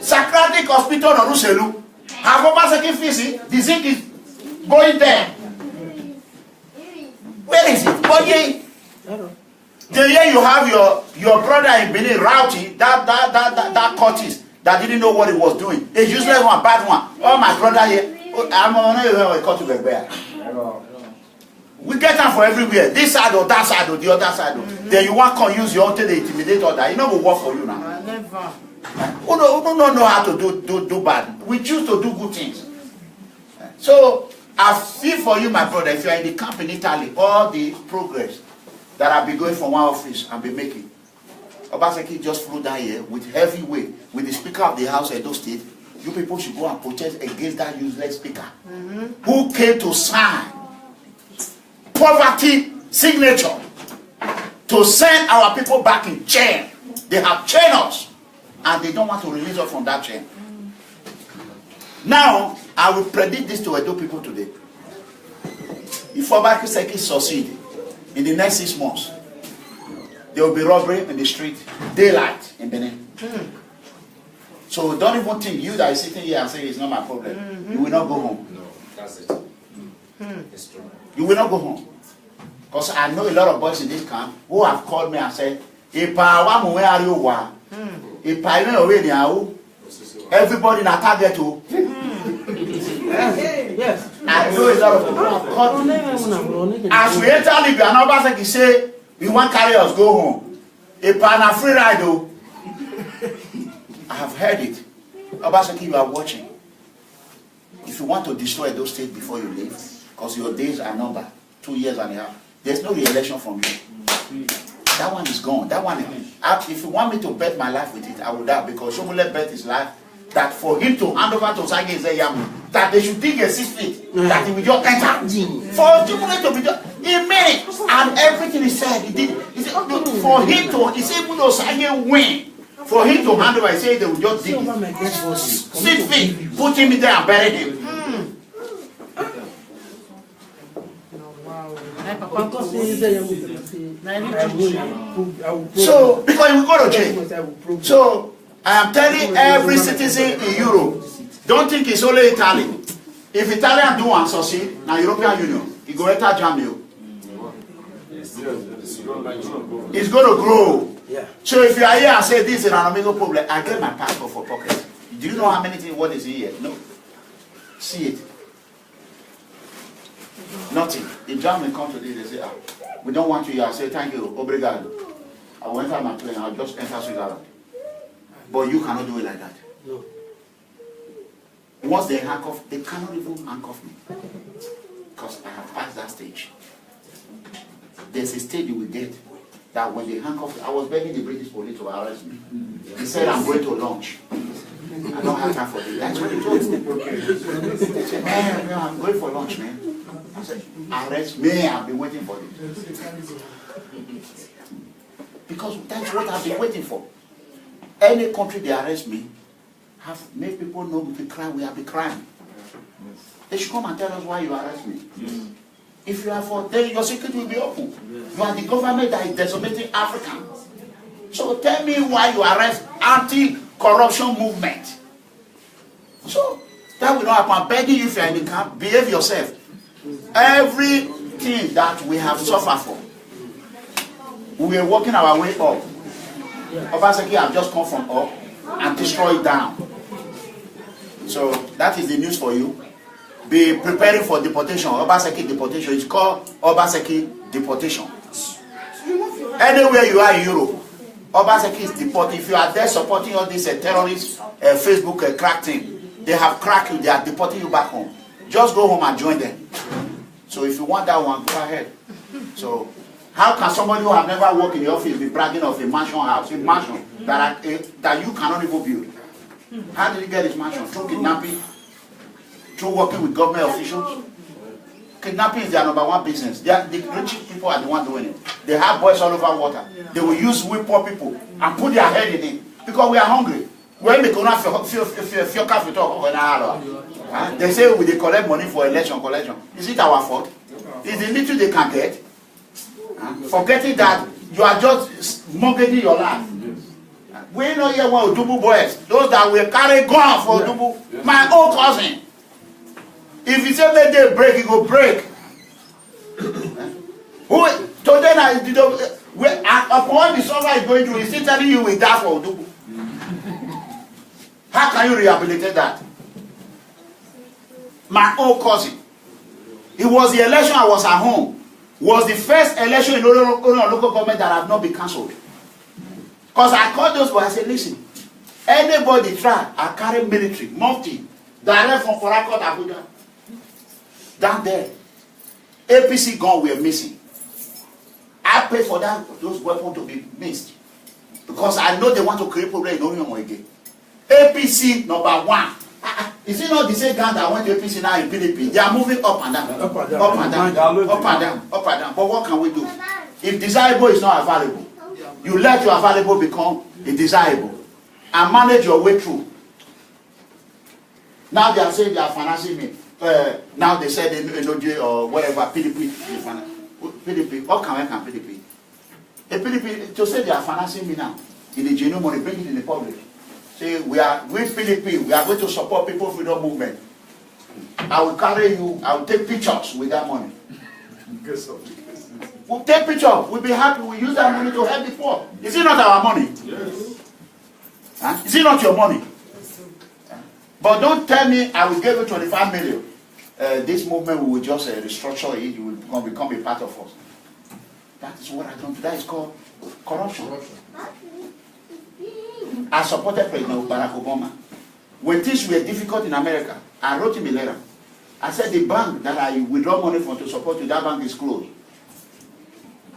Speaker 1: Socratic Hospital on Ruselu. Have Obaseki visit? The zinc is going there. Where is it? But the year you have your brother in Benin, Rauti, that cultist that didn't know what he was doing. A useless one, bad one. Oh, my brother here. I'm on a cut to the bear. We get them for everywhere. This side or that side or the other side. Then you want to use your own to intimidate others. You know will work for you now.
Speaker 5: Never.
Speaker 1: Who don't know how to do bad. We choose to do good things. So I feel for you, my brother, if you are in the camp in Italy, all the progress that I've been going from one office and been making. Obaseki just flew down here with heavy weight, with the Speaker of the House, Edo State, You people should go and protest against that useless speaker who came to sign poverty signature to send our people back in chain. They have chained us and they don't want to release us from that chain. Now, I will predict this to Edo people today. If Obakiseki succeed in the next 6 months, there will be robbery in the street, daylight in Benin. So don't even think you that is sitting here and say it's not my problem. You will not go home.
Speaker 3: No, that's it. It's true.
Speaker 1: You will not go home. Because I know a lot of boys in this camp who have called me and said, everybody in a target too.
Speaker 5: Yes.
Speaker 1: I know a lot of people who have called me. As we enter Libya, and Obaseki say, we want carry us go home. A pan free ride though. I have heard it. Obaseki, you are watching. If you want to destroy those states before you leave, because your days are numbered, 2 years and a half, there's no re-election from you. That one is gone. That one, if you want me to bet my life with it, I will die, because Shomule bet his life that for him to hand over to Sage Zeyamu, that they should dig a 6 feet, that he will just enter. For Shomule to be done, he made it, and everything he said, he did. He said, for him to, he said, even though Sage win, for him to hand over, he said they will just dig 6 feet, put him in there and bury him. So, because we go to jail. So, I am telling every citizen in Europe, don't think it's only Italy. If Italian do and succeed, now European Union, it go enter Germany. It's going to grow. So if you are here and say this is an Eranomigho problem, I get my passport for pocket. Do you know how many things, what is here? No. See it. Nothing. If Germany come today, they say, we don't want you here. I say, thank you, obrigado. I will enter my plane, I'll just enter Switzerland. But you cannot do it like that. No. Once they handcuff, they cannot even handcuff me. Because I have passed that stage. There's a stage you will get that when they handcuff, I was begging the British police to arrest me. He said, I'm going to lunch. I don't have time for this. That's what he told me. He said, man, I'm going for lunch, man. I said, arrest me, I've been waiting for this. Because that's what I've been waiting for. Any country they arrest me, have made people know we can cry, we have been crying. They should come and tell us why you arrest me. If you are for, then your secret will be open. You are the government that is decimating Africa. So tell me why you arrest anti-corruption movement. So that will not happen. I'm begging you, if you are in the camp, behave yourself. Everything that we have suffered for, we are working our way up. Obaseki have just come from up and destroyed down. So that is the news for you. Be preparing for deportation. Obaseki deportation. It's called Obaseki deportation. Anywhere you are in Europe, Obaseki is deported. If you are there supporting all these terrorist Facebook crack team, they have cracked you. They are deporting you back home. Just go home and join them. So if you want that one, go ahead. So how can somebody who have never worked in the office be bragging of a mansion house, a mansion that you cannot even build? How did he get his mansion? Through kidnapping? Through working with government officials? Kidnapping is their #1 business. The rich people are the ones doing it. They have boys all over water. They will use we poor people and put their head in it because we are hungry. When they cannot they say we they collect money for election collection. Is it our fault? Is the little they can get? Forgetting that you are just mortgaging your life. We know here one Odubu boys, those that will carry gun for Odubu. My own cousin. If he say make they break, he go break. Who today now upon the summer is going through, he's still telling you we die for Odubu. How can you rehabilitate that? My own cousin. It was the election I was at home. Was the first election in local government that have not been cancelled. Because I called those boys, I said, listen, anybody try, I carry military, mufti, direct from Korakot Abuja. Down there. APC gun were missing. I paid for those weapons to be missed. Because I know they want to create problem in Orion again. APC #1 Is it not the same gang that went to APC now in PDP? They are moving up and down, up and down, up and down, up and down, up and down. But what can we do? If desirable is not available, you let your available become indesirable and manage your way through. Now they are saying they are financing me. Now they said NOJ or whatever, PDP. PDP, what can PDP? A PDP, to say they are financing me now, in the genuine money, bring it in the public. Say, with PDP, we are going to support People Freedom Movement. I will carry you, I will take pictures with that money. We'll take pictures, we'll be happy, we'll use that money to help the poor. Is it not our money?
Speaker 3: Yes.
Speaker 1: Huh? Is it not your money? But don't tell me I will give you 25 million. This movement will just restructure it, you will become a part of us. That is what I don't do. That is called corruption. I supported President Barack Obama. When things were difficult in America, I wrote him a letter. I said the bank that I withdraw money from to support you, that bank is closed.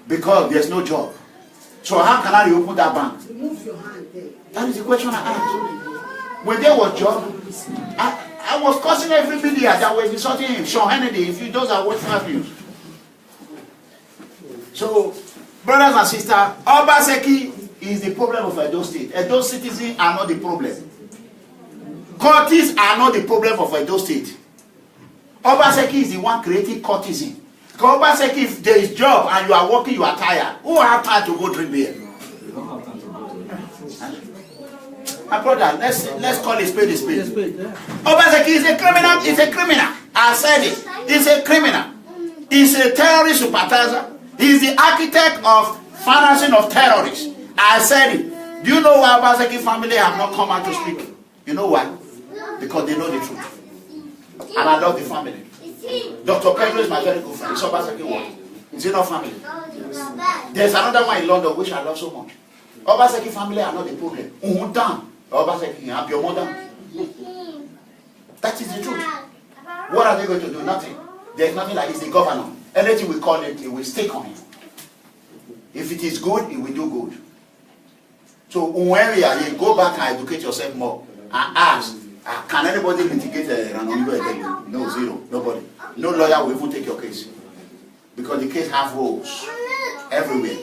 Speaker 1: Because there's no job. So how can I reopen that bank?
Speaker 8: Remove your hand there.
Speaker 1: That is the question I asked. When there was job, I was cursing every media that was insulting him. Sean Hannity, if you those are what abuse. So, brothers and sisters, Obaseki is the problem of Edo State. Edo citizens are not the problem. Courtists are not the problem of Edo State. Obaseki is the one creating courtesan. Because Obaseki, if there is job and you are working, you are tired. Who have time to go drink beer? My brother, let's call it spade a spade. Obaseki is a criminal. It's a criminal. I said it. It's a criminal. He's a terrorist sympathizer. He's the architect of financing of terrorists. I said it. Do you know why Obaseki family have not come out to speak? You know why? Because they know the truth. And I love the family. Dr. Pedro is my very good friend. It's Obaseki one. It's in our family. There's another one in London which I love so much. Obaseki family are not the problem. Obaseki, have your mother. That is the truth. What are they going to do? Nothing. There's nothing like he's the governor. Anything we call it, it will stick on him. If it is good, it will do good. So when you go back and educate yourself more and ask, can anybody litigate Eranomigho? No, zero. Nobody. No lawyer will even take your case. Because the case has rules everywhere.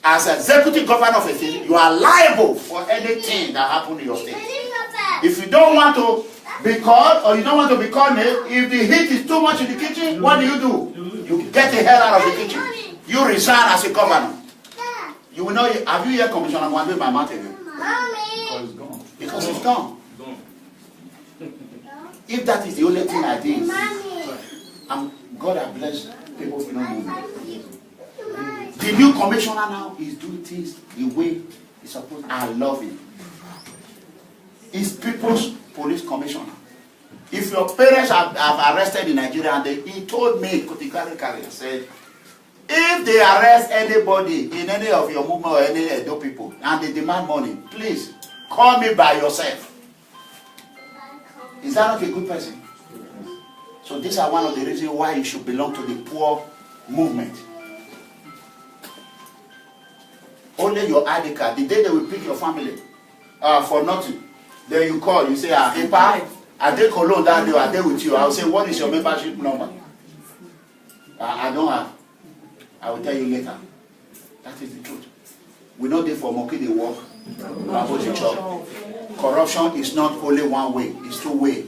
Speaker 1: As executive governor of a state, you are liable for anything that happens in your state. If you don't want to be called or you don't want to be called, if the heat is too much in the kitchen, what do? You get the hell out of the kitchen. You resign as a governor. You will know. Have you heard Commissioner Mwando in my mouth again?
Speaker 3: Because it's gone.
Speaker 1: Because it's gone. If that is the only thing I did, God has blessed People Freedom Movement. The new commissioner now is doing things the way it's supposed. I love it. It's People's Police Commissioner. If your parents have arrested in Nigeria, and he told me, Kotikari said, if they arrest anybody in any of your movement or any Edo people and they demand money, please call me by yourself. Is that not a good person? So these are one of the reasons why you should belong to the poor movement. Only your ID card. The day they will pick your family for nothing, then you call, you say, hey, pa, I take a loan that day, I dey with you. I will say, what is your membership number? I don't have. I will tell you later. That is the truth. We know they for monkey they work. Corruption is not only one way, it's two ways.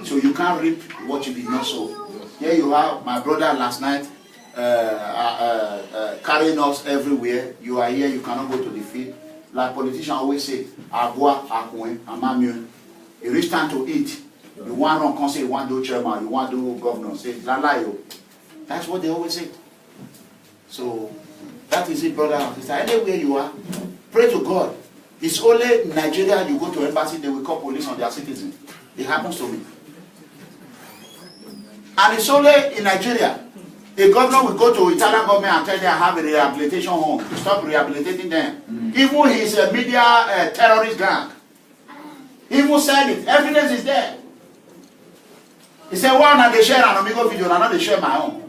Speaker 1: So you can't reap what you did not sow. Here you have my brother last night carrying us everywhere. You are here, you cannot go to the field. Like politicians always say, Agua, Akwe, Amamio. It reach time to eat. You want to come say, you want to do chairman, you want to do governor. Say, Lalayo. That's what they always say. So, that is it, brother and sister. Anywhere you are, pray to God. It's only in Nigeria you go to embassy, they will call police on their citizens. It happens to me. And it's only in Nigeria. A governor will go to Italian government and tell them I have a rehabilitation home to stop rehabilitating them. Even his media terrorist gang. He even said it. Evidence is there. He said, well, now they share Eranomigho video, now they share my own.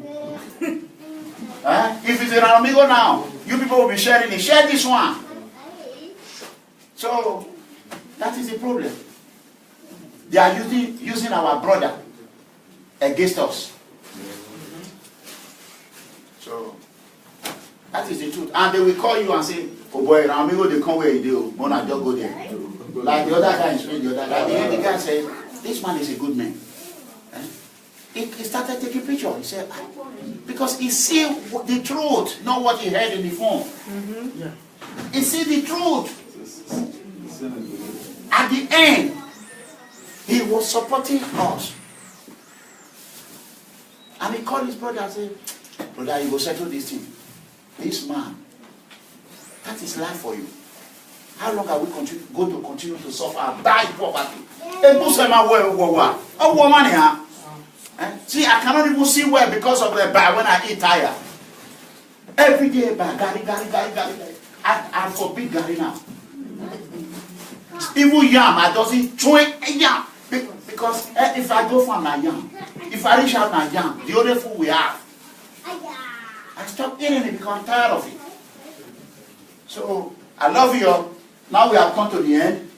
Speaker 1: If it's Eranomigho now, you people will be sharing it. Share this one. So, that is the problem. They are using our brother against us. So that is the truth. And they will call you and say, oh boy, Eranomigho, they come where you do. Mona, just go there. Like the other guy is the other guy. The guy said, this man is a good man. He started taking pictures. He said, because he see the truth, not what he heard in the phone. He see the truth. At the end, he was supporting us. And he called his brother and said, brother, you go settle this thing. This man, that is life for you. How long are we going to continue to suffer and die poverty? See, I cannot even see well because of the bar when I eat tire. Every day, gari. I forbid gari now. Even yam, I doesn't chew yam. Because if I go for my yam, if I reach out my yam, the other food we have, I stop eating it because I'm tired of it. So, I love you. Now we have come to the end.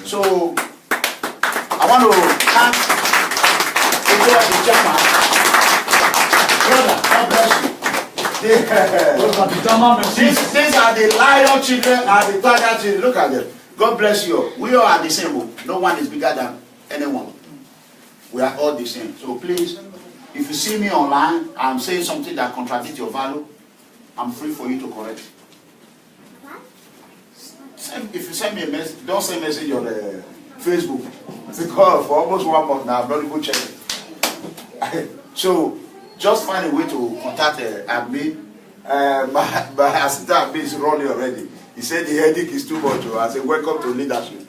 Speaker 1: So, I want to thank the chairman. Brother, God bless you. These are the lion children and the tiger children. Look at them. God bless you. We all are the same. No one is bigger than anyone. We are all the same. So please, if you see me online, I'm saying something that contradicts your value, I'm free for you to correct. If you send me a message, don't send a message on Facebook. Because for almost 1 month now, I've not even checked it. So, just find a way to contact admin. My assistant admin is running already. He said the headache is too much. I said, welcome to leadership.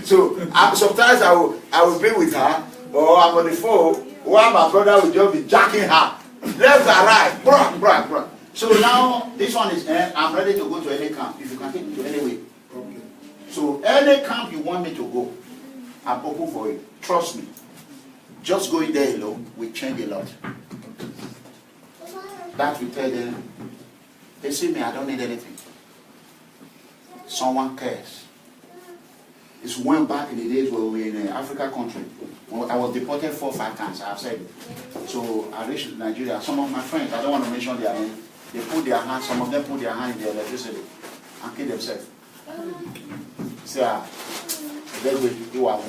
Speaker 1: So, sometimes I will be with her, or I'm on the phone, while my brother will just be jacking her. Left and right. Bruh. So now, this one is, I'm ready to go to any camp. If you can take me to any way. So, any camp you want me to go, I'm open for it. Trust me. Just going there alone will change a lot. That will tell them, they see me, I don't need anything. Someone cares. It's when back in the days when we were in an African country. When I was deported 4 or 5 times, I've said it. So I reached Nigeria. Some of my friends, I don't want to mention their name, they put their hands, some of them put their hand in the electricity and kill themselves. Say, you are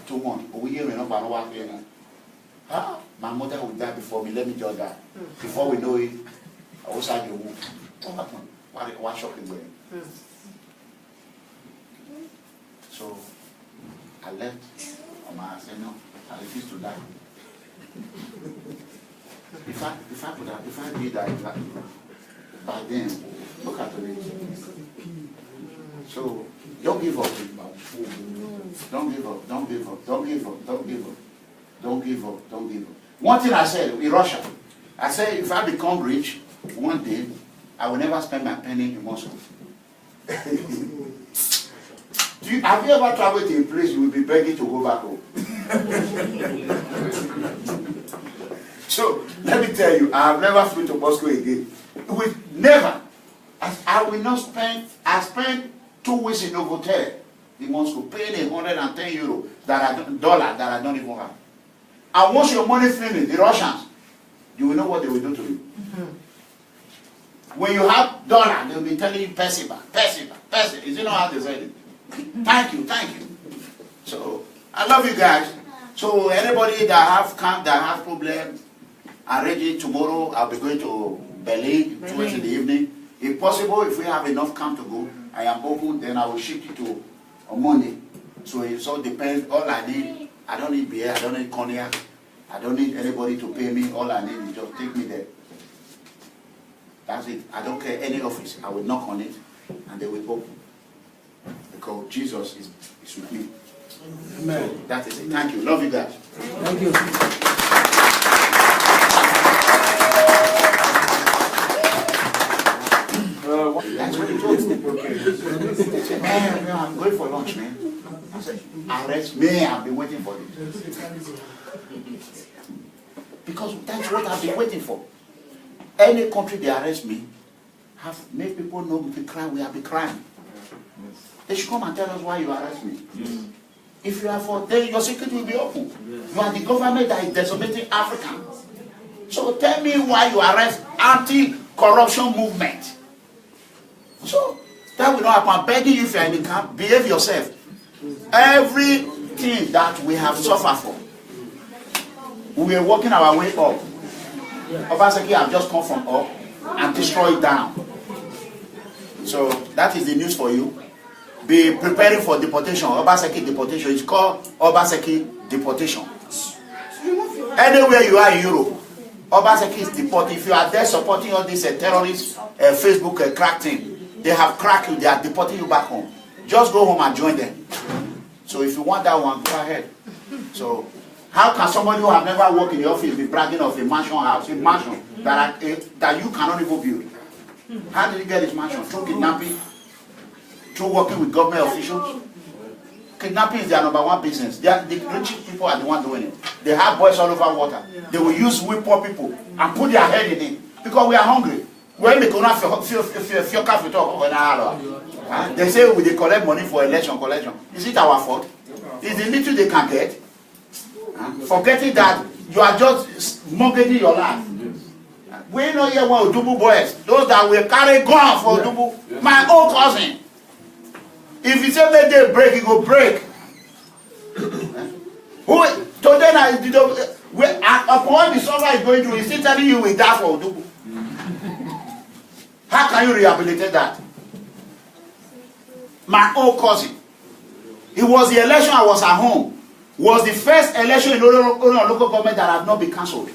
Speaker 1: 2 months. My mother will die before me, let me just die. Before we know it, I was at the womb. What happened? What shocking way? So I left. I said, no, I refuse to die. If I did that, by then, look at it. So don't give up. Don't give up. Don't give up. Don't give up. Don't give up. Don't give up. Don't give up. One thing I said in Russia, I said if I become rich one day, I will never spend my penny in Moscow. Have you ever traveled to a place you will be begging to go back home? So let me tell you, I have never flown to Moscow again. Never. I will not spend. I spent 2 weeks in a hotel in Moscow, paying €110 that I don't even have. And once your money finishes, the Russians, you will know what they will do to you. When you have dollar, they will be telling you Pesiba. Is you know how they say it? Thank you. So I love you guys. So anybody that have camp, that have problem, arrange it tomorrow. I'll be going to Berlin towards in the evening. If possible, if we have enough camp to go, I am open. Then I will ship it to on Monday. So it all depends. All I need, I don't need beer. I don't need cognac. I don't need anybody to pay me. All I need is just take me there. That's it. I don't care any office. I will knock on it, and they will open. Because Jesus is with me. Amen. So that is it. Thank you. Love you guys.
Speaker 6: Thank you.
Speaker 1: That's what he told me. He said, man, I'm going for lunch, man. I said, arrest me. I've been waiting for this. Because that's what I've been waiting for. Any country they arrest me, have made people know we can cry, we have been crying. They should come and tell us why you arrest me. If you are for, then your secret will be open. You are the government that is decimating Africa. So tell me why you arrest anti-corruption movement. So that will not happen. I'm begging you, if you are in the camp, behave yourself. Everything that we have suffered for, we are working our way up. Obaseki have just come from up and destroyed down. So that is the news for you. Be preparing for deportation. Obaseki deportation. It's called Obaseki deportation. Anywhere you are in Europe, Obaseki is deported. If you are there supporting all these terrorists, Facebook crack team, they have cracked you. They are deporting you back home. Just go home and join them. So if you want that one, go ahead. So how can somebody who have never worked in the office be bragging of a mansion house, a mansion that you cannot even build? How did he get his mansion? Through kidnapping? Through working with government officials? Kidnapping is their number one business. The rich people are the ones doing it. They have boys all over water. They will use we poor people and put their head in it because we are hungry. They say they collect money for election collection. Is it our fault? Is the little they can get? Forgetting that you are just mortgaging your life. We know here what Odubu boys, those that will carry gun for Odubu. My own cousin. If he say make they break, he go break. Who today now upon the suffer is going through, he's still telling you we die for Odubu. How can you rehabilitate that? My own cousin. It was the election I was at home. Was the first election in local government that have not been cancelled.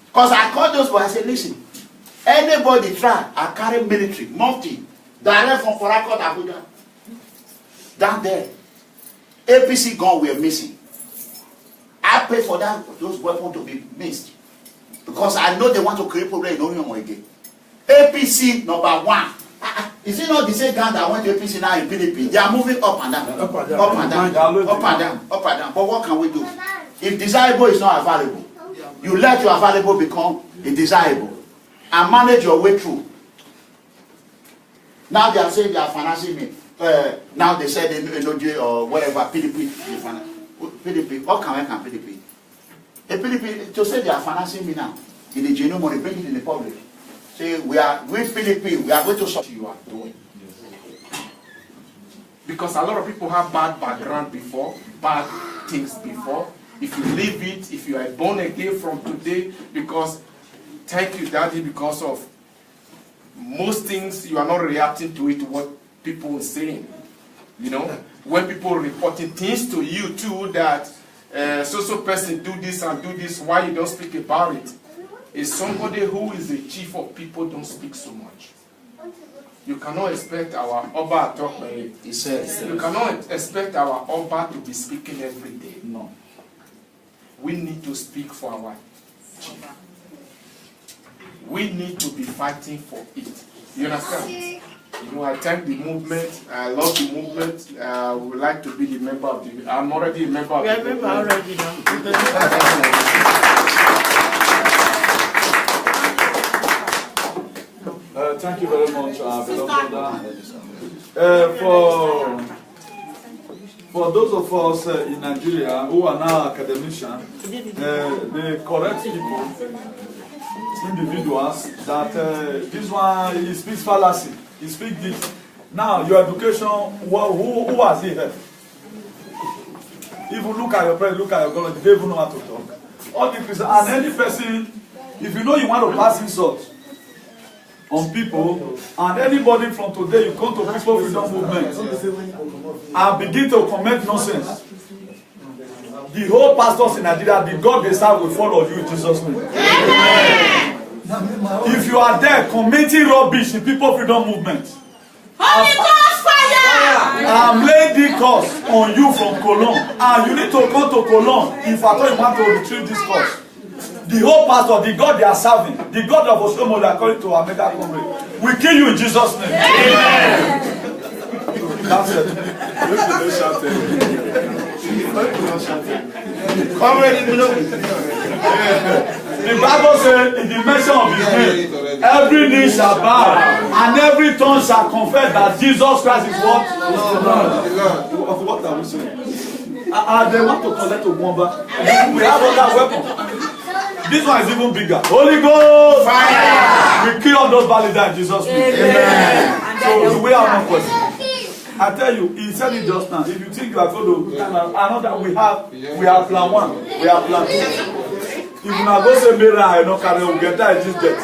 Speaker 1: Because I called those boys, I said, listen, anybody try, I carry military, mufti, direct from Korakot, Abuja. Down there, APC gun were missing. I paid for those weapons to be missed. Because I know they want to create problem in Orion again. APC number one. Is it not the same gun that went to APC now in PDP? They are moving up and down. Up and down. Up and down. Up and down. Up and down. But what can we do? If desirable is not available, you let your available become indesirable. And manage your way through. Now they are saying they are financing me. Now they said NOJ or whatever, PDP. PDP. What can PDP? A PDP, to say they are financing me now. In the genuine money, bring it in the public. Say, with PDP, we are going to solve
Speaker 3: you are doing. Because a lot of people have bad background before, bad things before. If you leave it, if you are born again from today, because, thank you, Daddy, because of most things, you are not reacting to it, what people are saying. You know, when people are reporting things to you too, that so person do this and do this, why you don't speak about it? Is somebody who is the chief of people don't speak so much. You cannot expect our Oba talk. He says you cannot expect our Oba to be speaking every day. No. We need to speak for our chief. We need to be fighting for it. You understand? You know, I thank the movement. I love the movement. I would like to be the member of the. I'm already a member of the movement. We are member already now.
Speaker 2: Thank you very much, beloved brother. For those of us in Nigeria who are now academicians, the correct people, individuals, that this one, he speaks fallacy, he speaks this. Now, your education, who has he helped? Even look at your parents, look at your government, they don't even know how to talk. All the Christians, and any person, if you know you want to pass insult on people, and anybody from today you come to People Freedom Movement and begin to comment nonsense, the whole pastors in Nigeria, the God they serve will follow you in Jesus' name. Amen. If you are there commenting rubbish in People Freedom Movement, Holy Ghost fire! I'm laying the curse on you from Cologne, and you need to come to Cologne if at all you want to retrieve this curse. The whole pastor, the God they are serving, the God of Oslomo, they are calling to Omega Comrade, we kill you in Jesus' name. Amen. That's it. Comrade, The Bible says in the mention of his name, every knee shall bow and every tongue shall confess that Jesus Christ is what? Of what are we saying? They want to collect a bomba. We have other weapons. This one is even bigger. Holy Ghost! Fire! We kill all those validated in Jesus' name. Amen. So we have one question. I tell you, he said it just now. If you think you are going to another, we have plan 1, we have plan 2. If you now go say Mary, I don't carry we get that this death.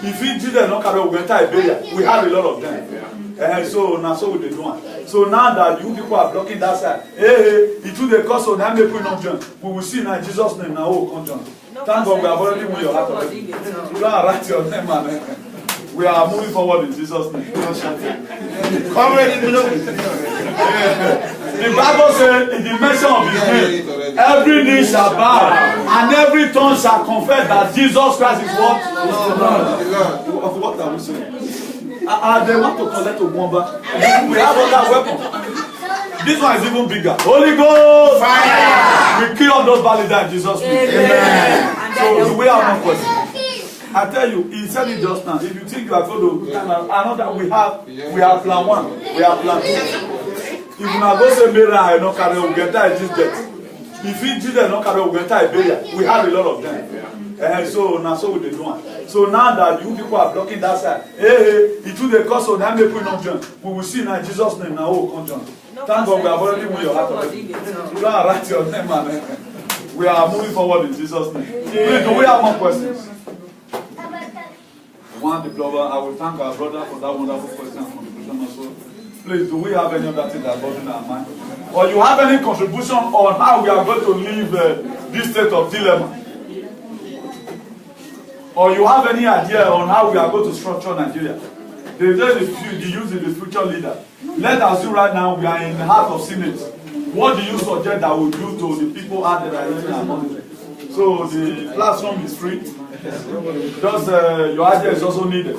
Speaker 2: If you did not carry we get that we have a lot of them. So now so we do one. So now that you people are blocking that side, it will the cause of them people not join. We will see now in Jesus' name now who come join. Thank God we have already moved your heart already. You don't write your name, man. We are moving forward in Jesus' name. The Bible says in the mention of his name, every knee shall bow and every tongue shall confess that Jesus Christ is what? Of what are we saying? They want to collect a bomba. We have other weapons. This one is even bigger. Holy Ghost! Fire! We kill all those validated in Jesus' name. Amen. So we have one question. I tell you, he said it just now. If you think you are going to another, we have plan 1, we have plan 2. If you now go say Mary, I don't carry we get that this death. If you did not carry we get that we have a lot of them. So now so we do one. So now that you people are blocking that side, it will the cause of them people not join. We will see now in Jesus' name now who come join. Thank God we have already moved your heart already. You don't write your name, man. We are moving forward in Jesus' name. Please, do we have more questions? One diplomat, I will thank our brother for that wonderful question and contribution also. Please, do we have any other thing that's bothering our mind? Or you have any contribution on how we are going to leave this state of dilemma? Or you have any idea on how we are going to structure Nigeria? They say the youth is the future leader. Let us do right now, we are in the heart of Senate. What do you suggest that we do to the people out there that are eating our money? So the classroom is free. Just your idea is also needed.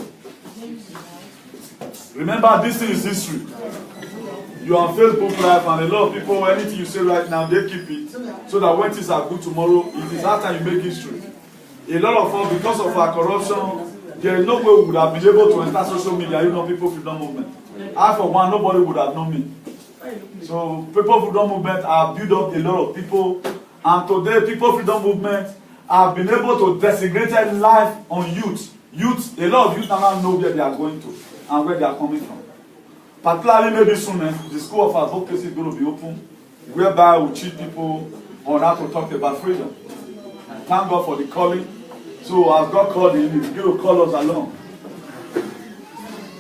Speaker 2: Remember, this thing is history. You are on Facebook Live, and a lot of people, anything you say right now, they keep it. So that when things are good tomorrow, it is that time you make history. A lot of us, because of our corruption, there is no way we would have been able to enter social media, you know, People Freedom Movement. I, for one, nobody would have known me. So, People Freedom Movement have built up a lot of people, and today, People Freedom Movement have been able to desecrate life on youth. Youth, a lot of youth now know where they are going to and where they are coming from. Particularly maybe soon, the School of Advocacy is going to be open, whereby we teach people on how to talk about freedom. And thank God for the calling. So as God called him, he began to call us along.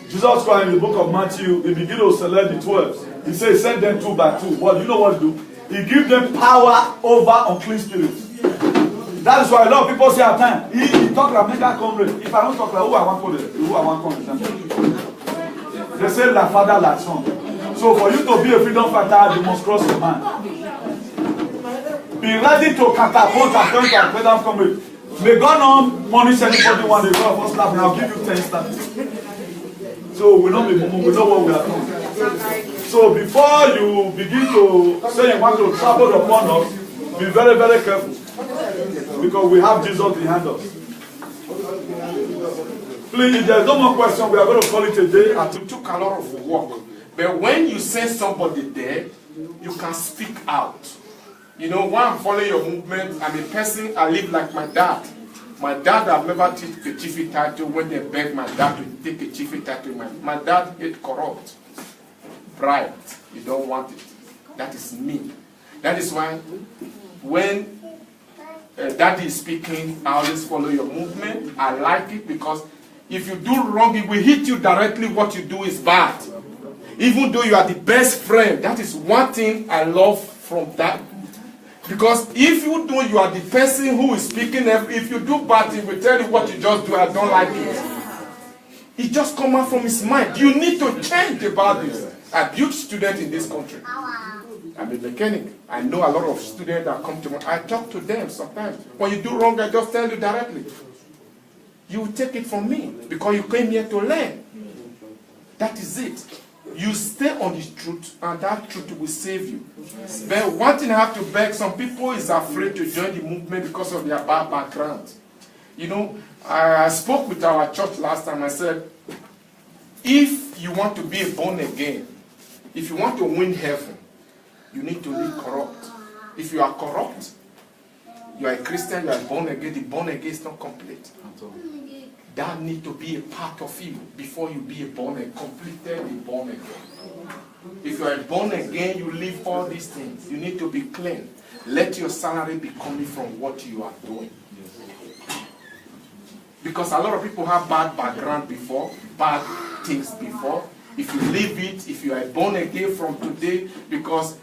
Speaker 2: Jesus Christ in the book of Matthew, he began to select the 12. He said, send them 2 by 2. But you know what to do? He gives them power over unclean spirits. That is why a lot of people say at times, he talk like mega comrade. If I don't talk like who I want to who I want to they say like father, like son. So for you to be a freedom fighter, you must cross the man. Be ready to catapult and point and freedom comrade. May God not punish anybody when they go first lap, and I'll give you 10 stars. So we know what we are doing. So before you begin to say you want to travel upon us, be very, very careful. Because we have Jesus behind us. Please, if there's no more question, we are going to call it a day.
Speaker 3: It took a lot of work. But when you send somebody there, you can speak out. You know, when I'm following your movement, I'm a person, I live like my dad. My dad have never taken a chiefy title when they beg my dad to take a chiefy title. My dad is corrupt. Pride. You don't want it. That is me. That is why when Daddy is speaking, I always follow your movement. I like it because if you do wrong, it will hit you directly. What you do is bad. Even though you are the best friend, that is one thing I love from that. Because if you do, you are the person who is speaking. If you do bad thing, we tell you what you just do. I don't like it. It just comes out from his mind. You need to change about this. I'm a huge student in this country. I'm a mechanic. I know a lot of students that come to me. I talk to them sometimes. When you do wrong, I just tell you directly. You take it from me because you came here to learn. That is it. You stay on the truth, and that truth will save you. But one thing I have to beg, some people is afraid to join the movement because of their bad background. You know, I spoke with our church last time. I said, if you want to be born again, if you want to win heaven, you need to live corrupt. If you are corrupt, you are a Christian, you are born again, the born again is not complete. That need to be a part of you before you be a born again, completely born again. If you are born again, you live all these things. You need to be clean. Let your salary be coming from what you are doing. Because a lot of people have bad background before, bad things before. If you leave it, if you are born again from today, because,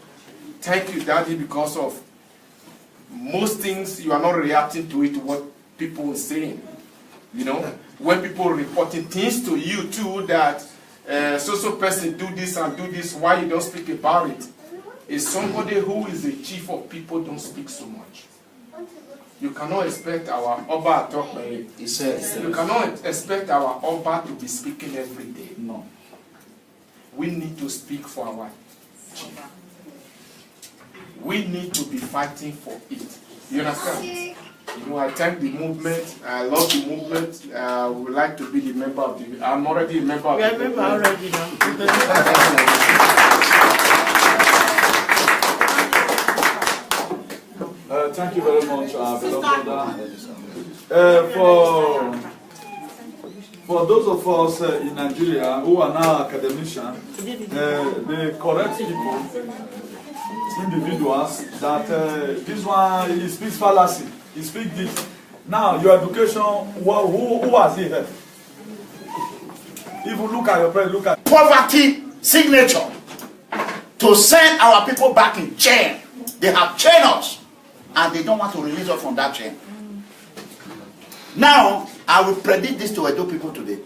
Speaker 3: thank you, Daddy, because of most things, you are not reacting to it, what people are saying. You know, when people are reporting things to you too, that so person do this and do this, why you don't speak about it? Is somebody who is the chief of people don't speak so much. You cannot expect our Oba talk. You cannot expect our Oba to be speaking every day.
Speaker 2: No.
Speaker 3: We need to speak for our chief. We need to be fighting for it. You understand? You know, I thank the movement. I love the movement. I would like to be the member of the. I'm already a member of the movement.
Speaker 5: We are member already now.
Speaker 2: Thank you very much, beloved brother. For those of us in Nigeria who are now academicians, the correct people, individuals, that this one, he speaks fallacy, he speaks this. Now, your education, who has he helped? If you look at your prayer, look at
Speaker 1: poverty signature to send our people back in chain. They have chained us, and they don't want to release us from that chain. Now, I will predict this to Edo people today.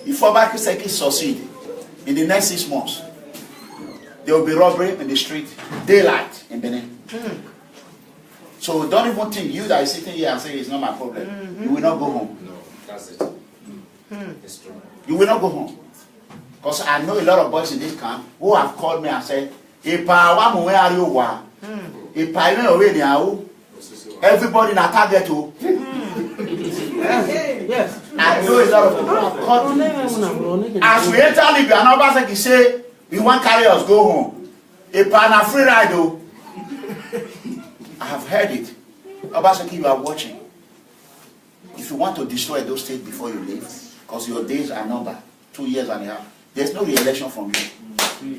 Speaker 1: If Obakiseki succeed in the next 6 months, there will be robbery in the street, daylight in Benin. So don't even think you that is sitting here and say it's not my problem. You will not go home.
Speaker 8: No, that's it. It's true.
Speaker 1: You will not go home. Because I know a lot of boys in this camp who have called me and said, everybody in a target too.
Speaker 5: Yes.
Speaker 1: I know a lot of people have called me. As we enter Libya, Obaseki say, we want carry us go home. A pan free ride though. I have heard it. Obaseki, you are watching. If you want to destroy those states before you leave, because your days are numbered, 2 years and a half, there's no re-election from you.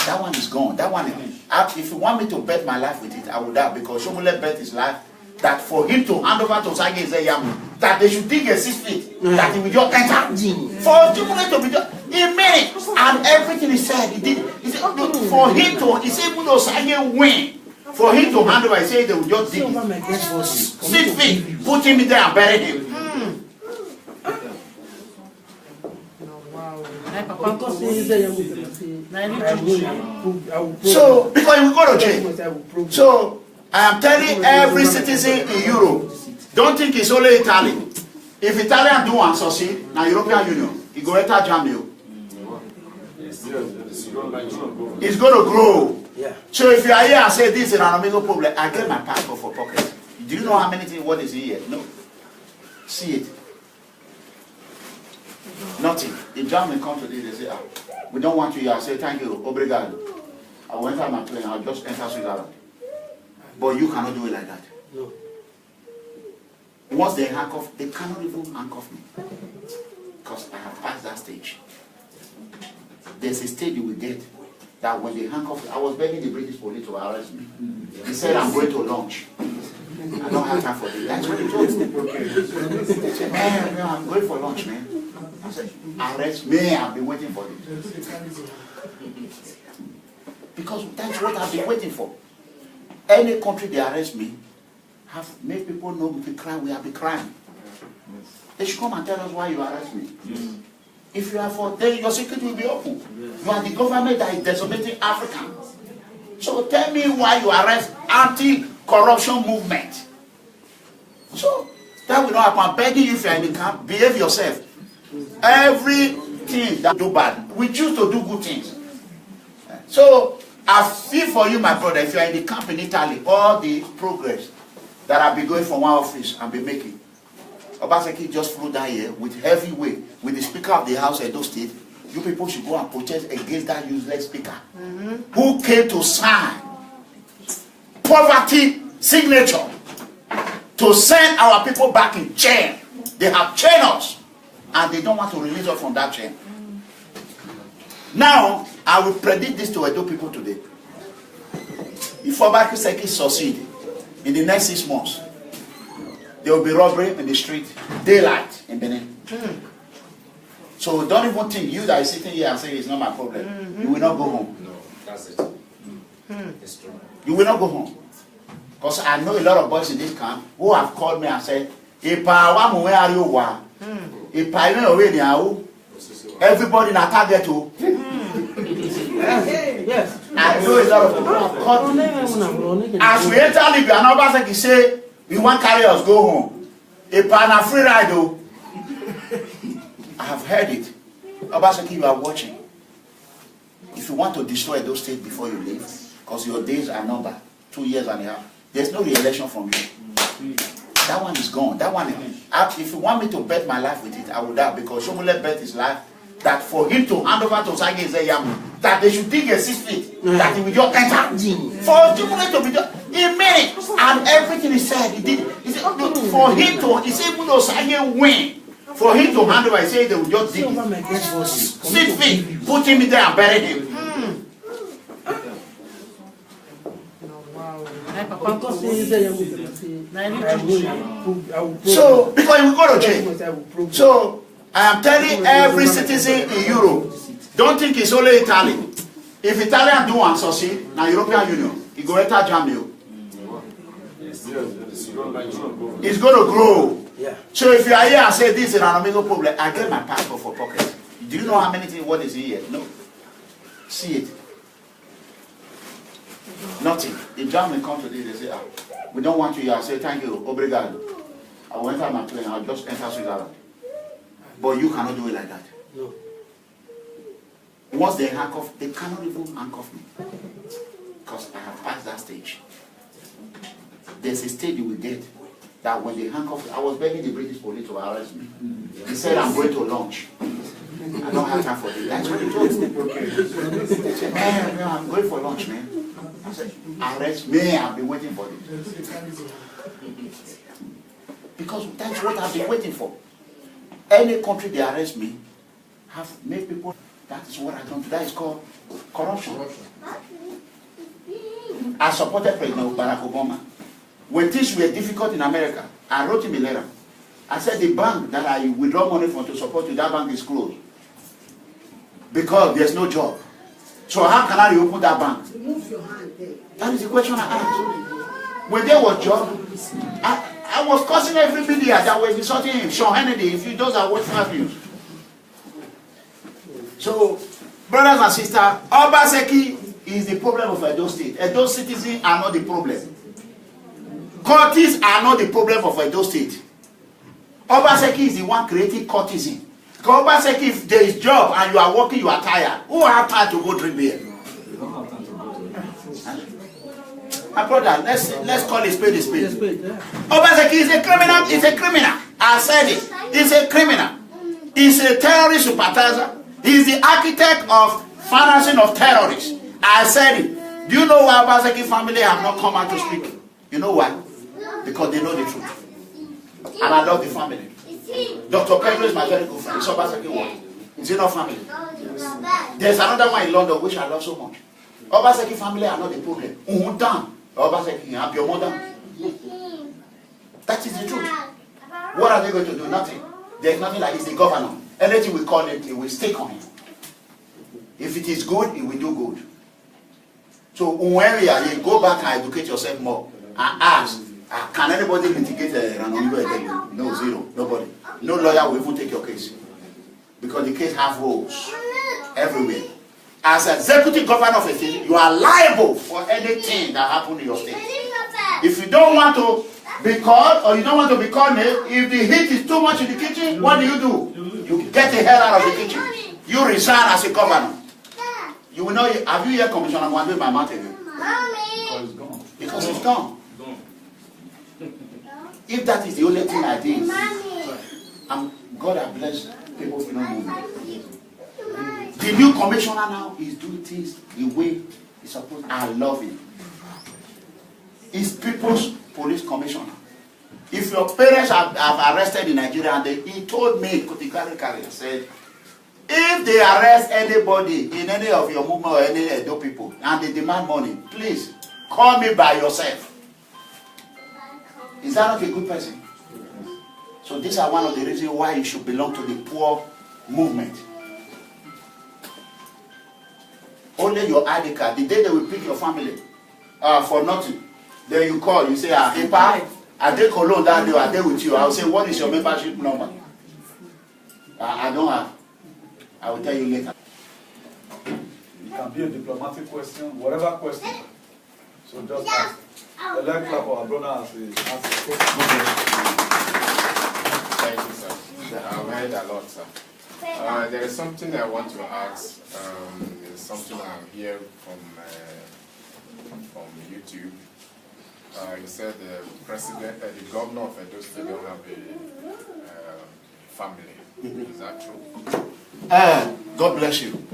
Speaker 1: That one is gone. That one is, if you want me to bet my life with it, I will die, because Shomule bet his life that for him to hand over to Sage Zeyamu, that they should dig a 6 feet, that he will just enter. For Shomule to be just, he made it, and everything he said, he did. He said, for him to, he said, even though Sage win, for him to hand over, he said they will just dig it. 6 feet, put him in there and bury him. So, because we go to jail. So, I am telling every citizen in Europe, don't think it's only Italy. If Italian do and succeed, now European Union, it go enter Germany. It's going to grow. So if you are here and say this is an Eranomigho problem, I get my passport for pocket. Do you know how many things, what is here? No. See it. Nothing. If Germany come today, they say, we don't want you here. I say, thank you, obrigado. I will enter my plane, I'll just enter Switzerland. But you cannot do it like that. No. Once they handcuff, they cannot even handcuff me. Because I have passed that stage. There's a stage you will get that when they handcuff me, I was begging the British police to arrest me. He said, I'm going to lunch. I don't have time for this. That's what he told me. He said, man, I'm going for lunch, man. I said, arrest me, I've been waiting for this. Because that's what I've been waiting for. Any country they arrest me, have made people know we can cry, we have been crying. They should come and tell us why you arrest me. If you are for, then your secret will be open. You are the government that is decimating Africa. So tell me why you arrest anti-corruption movement. So that will not happen. I'm begging you, if you are in the camp, behave yourself. Everything that do bad, we choose to do good things. So I feel for you, my brother, if you are in the camp in Italy, all the progress that I've been going from one office and be making, Obaseki just flew down here with heavy weight, with the Speaker of the House Edo State. You people should go and protest against that useless speaker who came to sign poverty signature to send our people back in chain. They have chained us and they don't want to release us from that chain. Now, I will predict this to Edo people today. If Obaseki succeed in the next 6 months, there will be robbery in the street, daylight in Benin. So don't even think you that is sitting here and saying it's not my problem. You will not go home.
Speaker 8: No, that's it. It's true.
Speaker 1: You will not go home. Because I know a lot of boys in this camp who have called me and said, everybody in a target too.
Speaker 5: Yes.
Speaker 1: I know a lot of people have called me. As we enter Libya, and Obaseki say, we want carry us go home. A pan free ride though. I have heard it. Obaseki, you are watching. If you want to destroy those states before you leave, because your days are numbered, 2 years and a half, there's no re-election from you. That one is gone. That one, if you want me to bet my life with it, I will die, because Shomule bet his life that for him to hand over to Sage Zeyamu, that they should dig a 6 feet, that he will just enter. For Shomule to be just, he made it, and everything he said, he did. He said, no, for him to, he said, even though Sage win, for him to hand over, he said they will just dig 6 feet, put him in there and bury him. So, because we go to jail. So, I am telling every citizen in Europe, don't think it's only Italy. If Italian do and succeed, now European Union, it go enter Germany. It's going to grow. So if you are here and say this is an Eranomigho problem, I get my passport for pocket. Do you know how many things, what is here? No. See it. Nothing. If Germany come to this, they say, we don't want you here. I say, thank you, obrigado. I will enter my plane, I'll just enter Switzerland. But you cannot do it like that. No. Once they handcuff, they cannot even handcuff me. Because I have passed that stage. There's a stage you will get that when they handcuff, I was begging the British police to arrest me. He said, I'm going to lunch. I don't have time for this. That's what he told me. He said, man, I'm going for lunch, man. I said, arrest me, I've been waiting for this. Because that's what I've been waiting for. Any country they arrest me, have made people, that is what I don't do. That is called corruption. I supported President Barack Obama. When things were difficult in America, I wrote him a letter. I said the bank that I withdraw money from to support you, that bank is closed. Because there's no job. So how can I reopen that bank? That is the question I asked. When there was job, I was cursing every media that was insulting him. Sean Hannity, if you those are watching Fast News. So, brothers and sisters, Obaseki is the problem of Edo State. Edo citizens are not the problem. Courtists are not the problem of Edo State. Obaseki is the one creating courtesan. Because Obaseki, if there is job and you are working, you are tired. Who have time to go drink beer? My brother, let's call it spade a spade. Obaseki is a criminal. It's a criminal. I said it. He's a criminal. He's a terrorist sympathizer. He's the architect of financing of terrorists. I said it. Do you know why Obaseki family have not come out to speak? You know why? Because they know the truth. And I love the family. Dr. Pedro is my very good friend. It's Obaseki one. It's in our family. There's another one in London which I love so much. Obaseki family are not the problem. Obaseki, have your mother. That is the truth. What are they going to do? Nothing. There's nothing like he's the governor. Anything we call it, it will stick on him. If it is good, it will do good. So when you go back and educate yourself more and ask, can anybody litigate Eranomigho? No, zero. Nobody. No lawyer will even take your case. Because the case has rules everywhere. As executive governor of a state, you are liable for anything that happens in your state. If you don't want to be called or you don't want to be called, if the heat is too much in the kitchen, what do? You get the hell out of the kitchen. You resign as a governor. You will know, have you heard Commissioner Mwando in my mouth again? Because it's gone. If that is the only thing I did, God has blessed people freedom movement. The new commissioner now is doing things the way it's supposed. I love it. It's People's Police Commissioner. If your parents have arrested in Nigeria, and he told me, Kutikari said, if they arrest anybody in any of your movement or any Edo people, and they demand money, please call me by yourself. Is that not a good person? So these are one of the reasons why you should belong to the poor movement. Only your ID card. The day they will pick your family for nothing, then you call, you say, hey, pa, I take a loan that day, I day with you. I will say, what is your membership number? I don't have. I will tell you later.
Speaker 2: It can be a diplomatic question, whatever question. So just ask. The leg clap our brother as a question.
Speaker 3: Thank you, sir. I've heard a lot, sir. There is something I want to ask. It's something I'm hearing from YouTube. You said the president, the governor of Edo State don't have a family. Is that true?
Speaker 1: God bless you.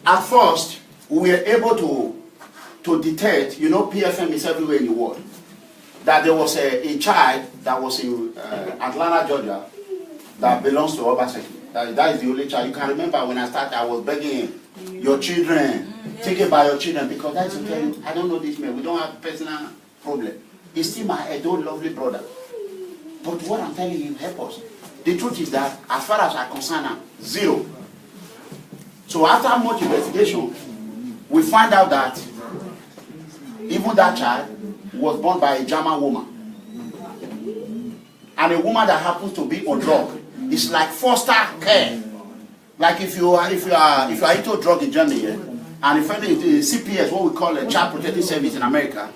Speaker 1: At first, we were able to detect, you know, PFM is everywhere in the world, that there was a child that was in Atlanta, Georgia, that belongs to Obaseki. That is the only child. You can remember when I started, I was begging your children, take about your children, because that's to tell you, I don't know this man, we don't have personal problem. He's still my Edo lovely brother. But what I'm telling you, help us. The truth is that, as far as I'm concerned, zero. So after much investigation, we find out that even that child was born by a German woman. And a woman that happens to be on drug. It's like foster care. Like if you are into drug in Germany, and if any CPS, what we call a child protective service in America,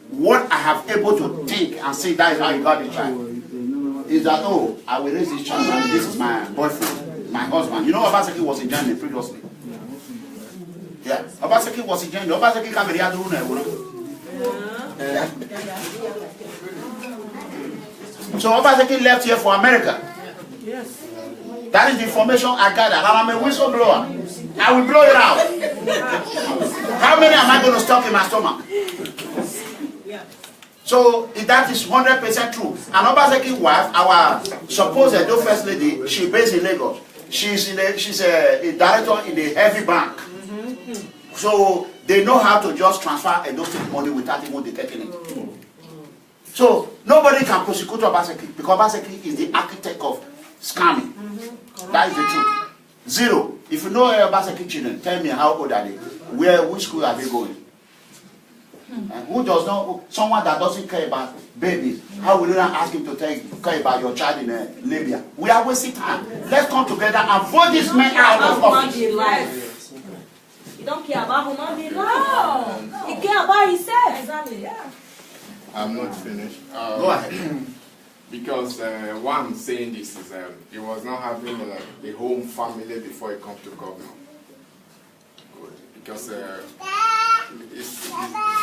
Speaker 1: what I have able to think and say that is how you got the child. Is that, oh, I will raise this child and this is my boyfriend, my husband. You know, Obaseki was in Germany previously. Yeah, Obaseki was in Germany. Obaseki can be the other one. So Obaseki left here for America.
Speaker 5: Yes.
Speaker 1: That is the information I gathered. And I'm a whistleblower. I will blow it out. How many am I going to stock in my stomach? So that is 100% true. And Obaseki's wife, our supposed Edo First Lady, she's based in Lagos. She's a director in the heavy bank. So they know how to just transfer Edo State money without even detecting it. So nobody can prosecute Obaseki because Obaseki is the architect of scamming. That is the truth. Zero. If you know Obaseki children, tell me how old are they? Which school are they going? Who does not, someone that doesn't care about babies, how will you not ask him to care about your child in Libya? We are wasting time. Let's come together and vote this man out of office.
Speaker 4: He don't care about human being. No. He care about himself. Exactly, yeah.
Speaker 3: I'm not finished.
Speaker 1: Go ahead.
Speaker 3: Because one saying this is he was not having the home family before he come to governor. Good. Because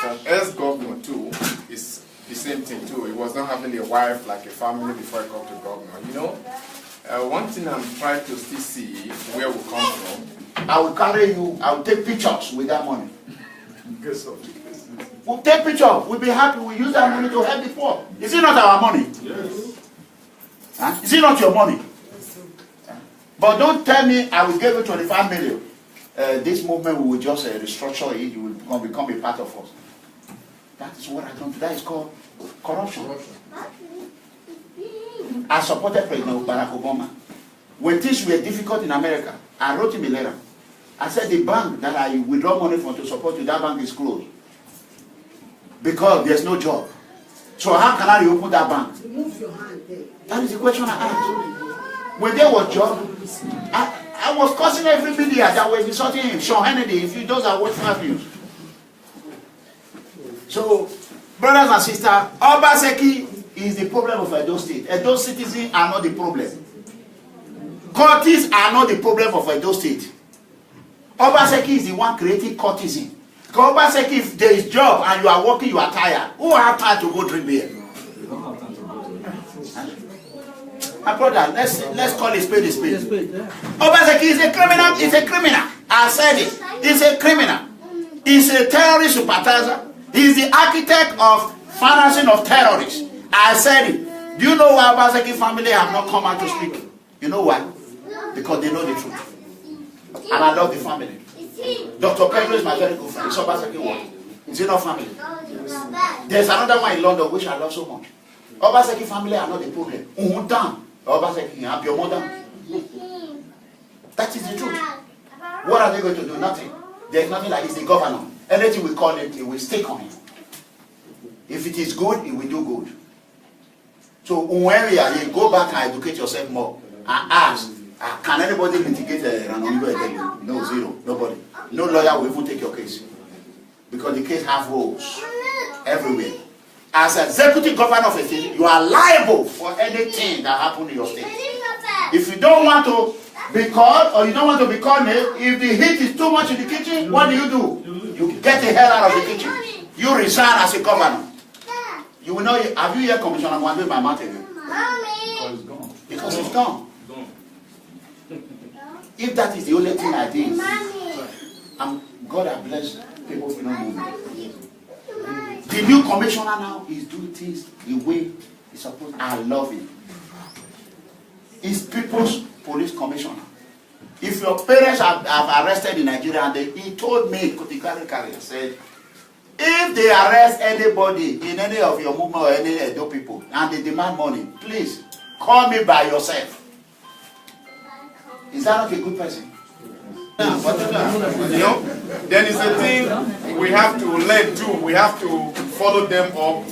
Speaker 3: from ex-governor too, it's the same thing too. He was not having a wife like a family before he come to governor. You know, one thing I'm trying to still see where we come from.
Speaker 1: I will carry you, I will take pictures with that money. We'll take pictures, we'll be happy, we'll use that money to help the poor. Is it not our money?
Speaker 2: Yes.
Speaker 1: Huh? Is it not your money? But don't tell me I will give you 25 million. This movement we will just restructure it, you will become a part of us. That is what I don't do. That is called corruption. I supported President Barack Obama. When things were difficult in America, I wrote him a letter. I said the bank that I withdraw money from to support you, that bank is closed. Because there's no job. So how can I reopen that bank?
Speaker 9: Move your hand there.
Speaker 1: That is the question I asked. When there was job, I was cursing every media that was insulting him. Sean Hannity, if you those are what values. So, brothers and sisters, Obaseki is the problem of Edo State. Edo citizens are not the problem. Courtists are not the problem of Edo State. Obaseki is the one creating courtesan. Because Obaseki, if there is job and you are working, you are tired. Who have time to go drink beer? My brother, let's call it spade a spade. Obaseki is a criminal. He's a criminal. I said it. He's a criminal. He's a terrorist sympathizer. He's the architect of financing of terrorists. I said it. Do you know why Obaseki family have not come out to speak? You know why? Because they know the truth. And I love the family. Dr. Pedro is my very good friend. It's Obaseki what? Is it not family? There's another one in London which I love so much. Obaseki family are not the problem. Obaseki, you have your mother. That is the truth. What are they going to do? Nothing. There's nothing like he's the governor. Anything we call him, it will stick on him. If it is good, it will do good. So when you go back and educate yourself more and ask, can anybody litigate Eranomigho again? No, zero. Nobody. No lawyer will even take your case. Because the case has roles everywhere. As executive governor of a state, you are liable for anything that happens in your state. If you don't want to be called or you don't want to be called, if the heat is too much in the kitchen, what do? You get the hell out of the kitchen. You resign as a governor. You will know. Have you heard Commissioner Mwando in my mouth again?
Speaker 2: Because it's gone.
Speaker 1: Because it's gone. If that is the only thing I did, God has blessed people who don't move. The new commissioner now is doing things the way he's supposed. I love him. He's people's police commissioner. If your parents have arrested in Nigeria, and he told me, Kotikari said, if they arrest anybody in any of your movement or any Edo people, and they demand money, please call me by yourself. Is that not a good person?
Speaker 3: You know, then it's a thing we have to learn too. We have to follow them up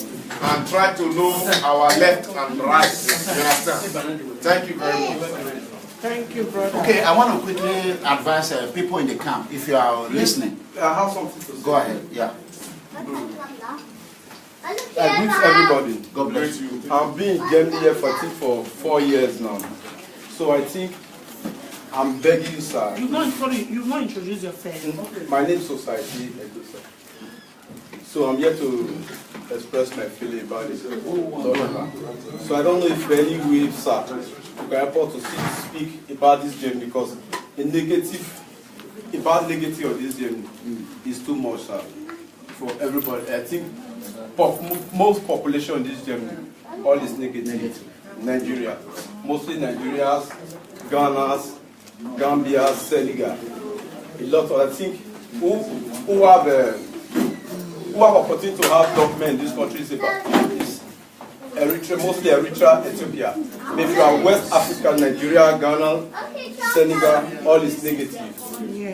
Speaker 3: and try to know our left and right. You understand? Thank you very much.
Speaker 5: Thank you, brother.
Speaker 1: Okay, I want to quickly advise people in the camp, if you are listening.
Speaker 7: I have something to say.
Speaker 1: Go ahead, yeah.
Speaker 7: I greet everybody.
Speaker 1: God bless you.
Speaker 7: I've been in Germany here for 4 years now. So I think I'm begging you, sir.
Speaker 5: You've not introduced yourself.
Speaker 7: My name is Society Edo, sir. So I'm here to express my feeling about it. So I don't know if any way, sir, you can help us to speak about this journey, because the negative of this journey is too much, sir, for everybody. I think most population in this journey, all is negative. Nigeria, mostly Nigerians, Ghanas, Gambia, Senegal, a lot of, I think, who have opportunity to have documents in this country is Eritrea, mostly Eritrea, Ethiopia. Maybe you are West Africa, Nigeria, Ghana, Senegal, all is negative.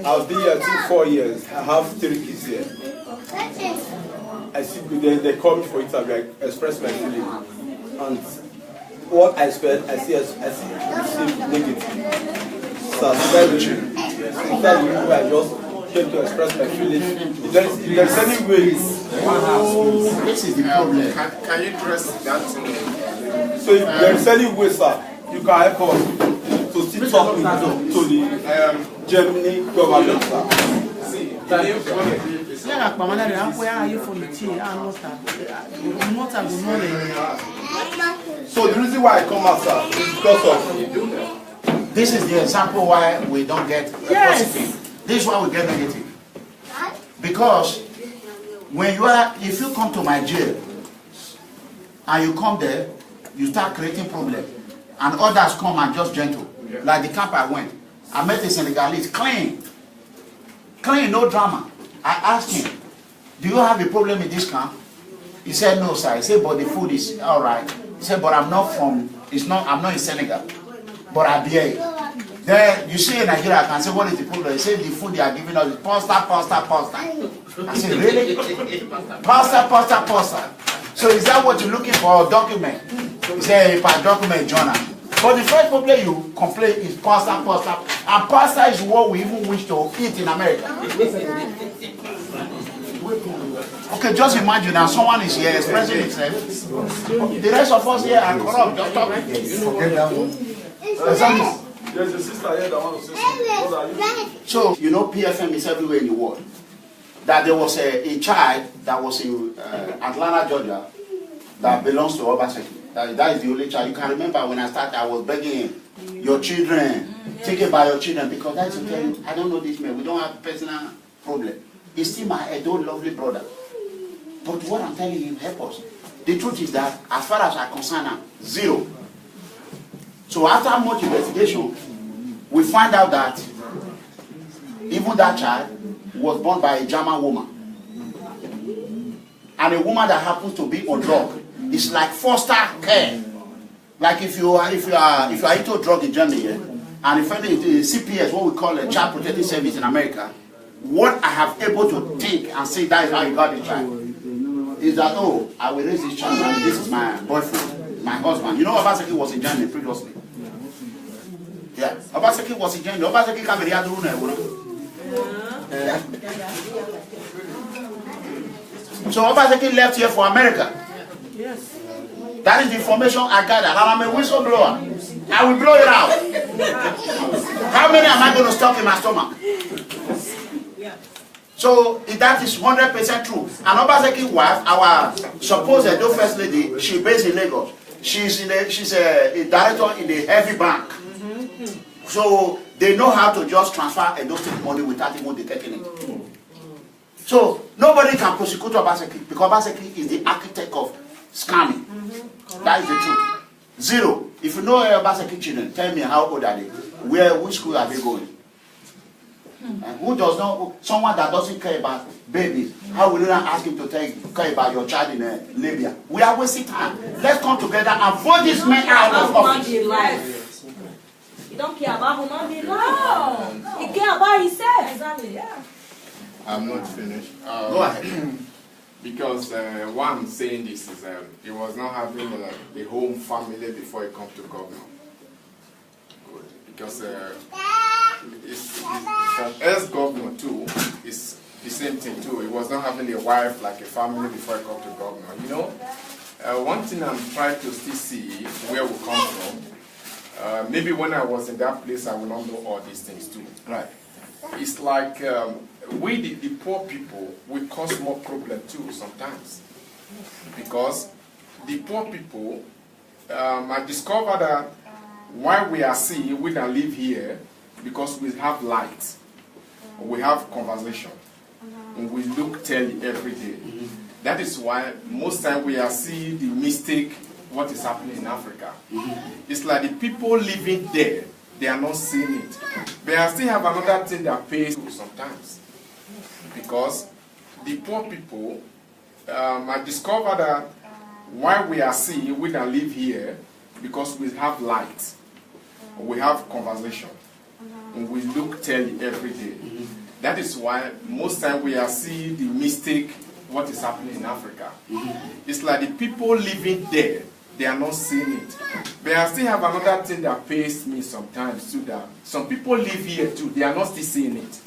Speaker 7: I've been here, I think, 4 years. I have 3 kids here. I see they call me for interview, I express my feeling. And what I expect, I see negative. So very true. Yes. That's the way I just came to express my feelings. If there's any way,
Speaker 1: This is the problem.
Speaker 3: Can you address that?
Speaker 7: so if there's any way, sir, you can help us to still talk to the Germany government, sir. So the reason why I come out, sir, is because of.
Speaker 1: This is the example why we don't get positive. This is why we get negative. Because when if you come to my jail and you come there, you start creating problems, and others come and just gentle. Like the camp I went, I met a Senegalese, clean, no drama. I asked him, "Do you have a problem in this camp?" He said, "No, sir." I said, "But the food is all right." He said, "But I'm not in Senegal, but I behave." Then you see in Nigeria, I can say, "What is the problem?" He said, "The food they are giving us is pasta. I said, "Really? Pasta. So is that what you're looking for? A document?" He said, "If I document journal." But the first problem you complain is pasta. And pasta is what we even wish to eat in America. Okay, just imagine that someone is here expressing himself. The rest of us here are corrupt. Just talking. Forget that one. Exactly.
Speaker 2: There's a sister here that wants to say something. What are you?
Speaker 1: So, you know, PFM is everywhere in the world. That there was a child that was in Atlanta, Georgia, that belongs to Obaseki. That is the only child. You can remember when I started, I was begging him, your children, think about your children, because that's okay. I don't know this man. We don't have personal problem. He's still my adult, lovely brother. But what I'm telling you, help us. The truth is that, as far as I'm concerned, zero. So after much investigation, we find out that even that child was born by a German woman. And a woman that happens to be on drug. It's like foster care. Like if you are into drug in Germany, and if any CPS, what we call a child protective service in America, what I have able to think and say that is how you got the child is that, oh, I will raise this child and this is my boyfriend, my husband. You know, Obaseki was in Germany previously. Yeah, Obaseki was in Germany. Obaseki came here to So Obaseki left here for America.
Speaker 5: Yes.
Speaker 1: That is the information I gathered. And I'm a whistleblower. I will blow it out. How many am I going to stop in my stomach? So that is 100% true. And Obaseki's wife, our supposed first lady, she's based in Lagos. She's a director in the heavy bank. So they know how to just transfer and don't take money without even detecting it. So nobody can prosecute Obaseki because Obaseki is the architect of scamming. That is the truth. Zero. If you know Obaseki children, tell me how old are they? Which school are they going? Who does not, someone that doesn't care about babies, how will you not ask him to care about your child in Libya? We are wasting time. Let's come together and vote this man out of office.
Speaker 4: He don't care about human being life. He care about himself. Exactly, yeah.
Speaker 3: I'm not finished.
Speaker 1: Go ahead.
Speaker 3: Because why I'm saying this is he was not having the home family before he come to governor. Because from ex-governor too, it's the same thing too. He was not having a wife like a family before he come to governor. You know, one thing I'm trying to still see where we come from. Maybe when I was in that place, I will not know all these things too.
Speaker 1: Right.
Speaker 3: It's like we, the poor people, we cause more problem too sometimes. Because the poor people, I discovered that why we are seeing, we can live here, because we have light, we have conversation, and we look telly every day. That is why most time we are seeing the mistake, what is happening in Africa. It's like the people living there, they are not seeing it. But I still have another thing that pays sometimes. Because the poor people, I discovered that why we are seeing, we can live here, because we have light, we have conversation, and we look telly every day. That is why most time we are seeing the mistake, what is happening in Africa. It's like the people living there, they are not seeing it. But I still have another thing that pains me sometimes too, that some people live here too, they are not still seeing it.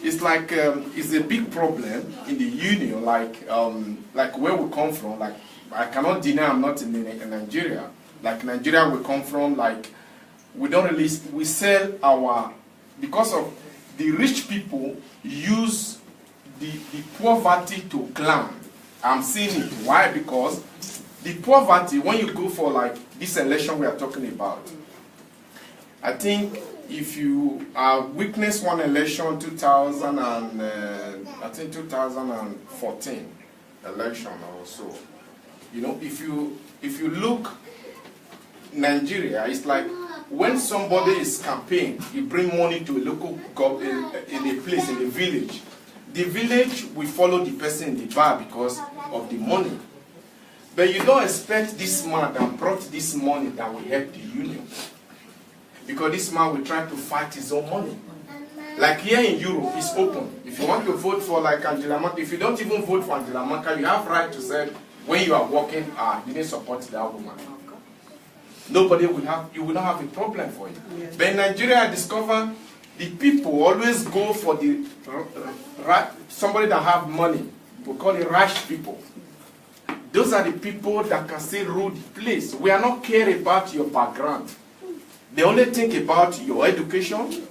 Speaker 3: It's like, it's a big problem in the union, like where we come from. Like, I cannot deny I'm not in Nigeria. Like Nigeria we come from, like, we don't really, we sell our, because of the rich people use the poverty to climb. I'm seeing it. Why? Because the poverty, when you go for like this election we are talking about, I think if you witness one election, 2014 election or so, you know, if you look Nigeria, it's like when somebody is campaigning, you bring money to a local government in a place, in a village. The village will follow the person in the bar because of the money. But you don't expect this man that brought this money that will help the union. Because this man will try to fight his own money. Like here in Europe, it's open. If you want to vote for like Angela Merkel, if you don't even vote for Angela Merkel, you have right to say when you are working, you didn't support that woman. Nobody will have, you will not have a problem for it. Yes. But in Nigeria, I discover the people always go for the somebody that have money. We call it rash people. Those are the people that can still rule the place. We are not care about your background. They only think about your education.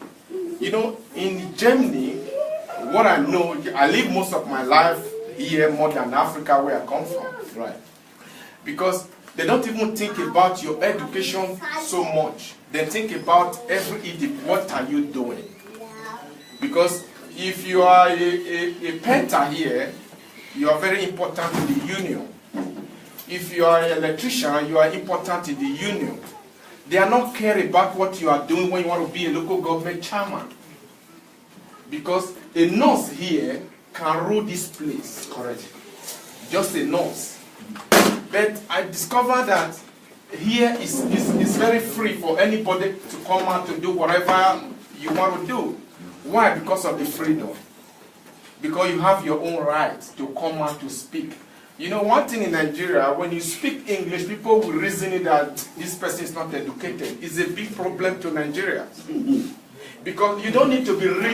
Speaker 3: You know, in Germany, what I know, I live most of my life here more than Africa where I come from. Right. Because They don't even think about your education so much. They think about every idiot, what are you doing? Because if you are a painter here, you are very important in the union. If you are an electrician, you are important in the union. They are not caring about what you are doing when you want to be a local government chairman. Because a nurse here can rule this place.
Speaker 1: Correct.
Speaker 3: Just a nurse. But I discovered that here is very free for anybody to come out to do whatever you want to do. Why? Because of the freedom. Because you have your own right to come out to speak. You know, one thing in Nigeria, when you speak English, people will reason it that this person is not educated. It's a big problem to Nigeria. Because you don't need to be rich.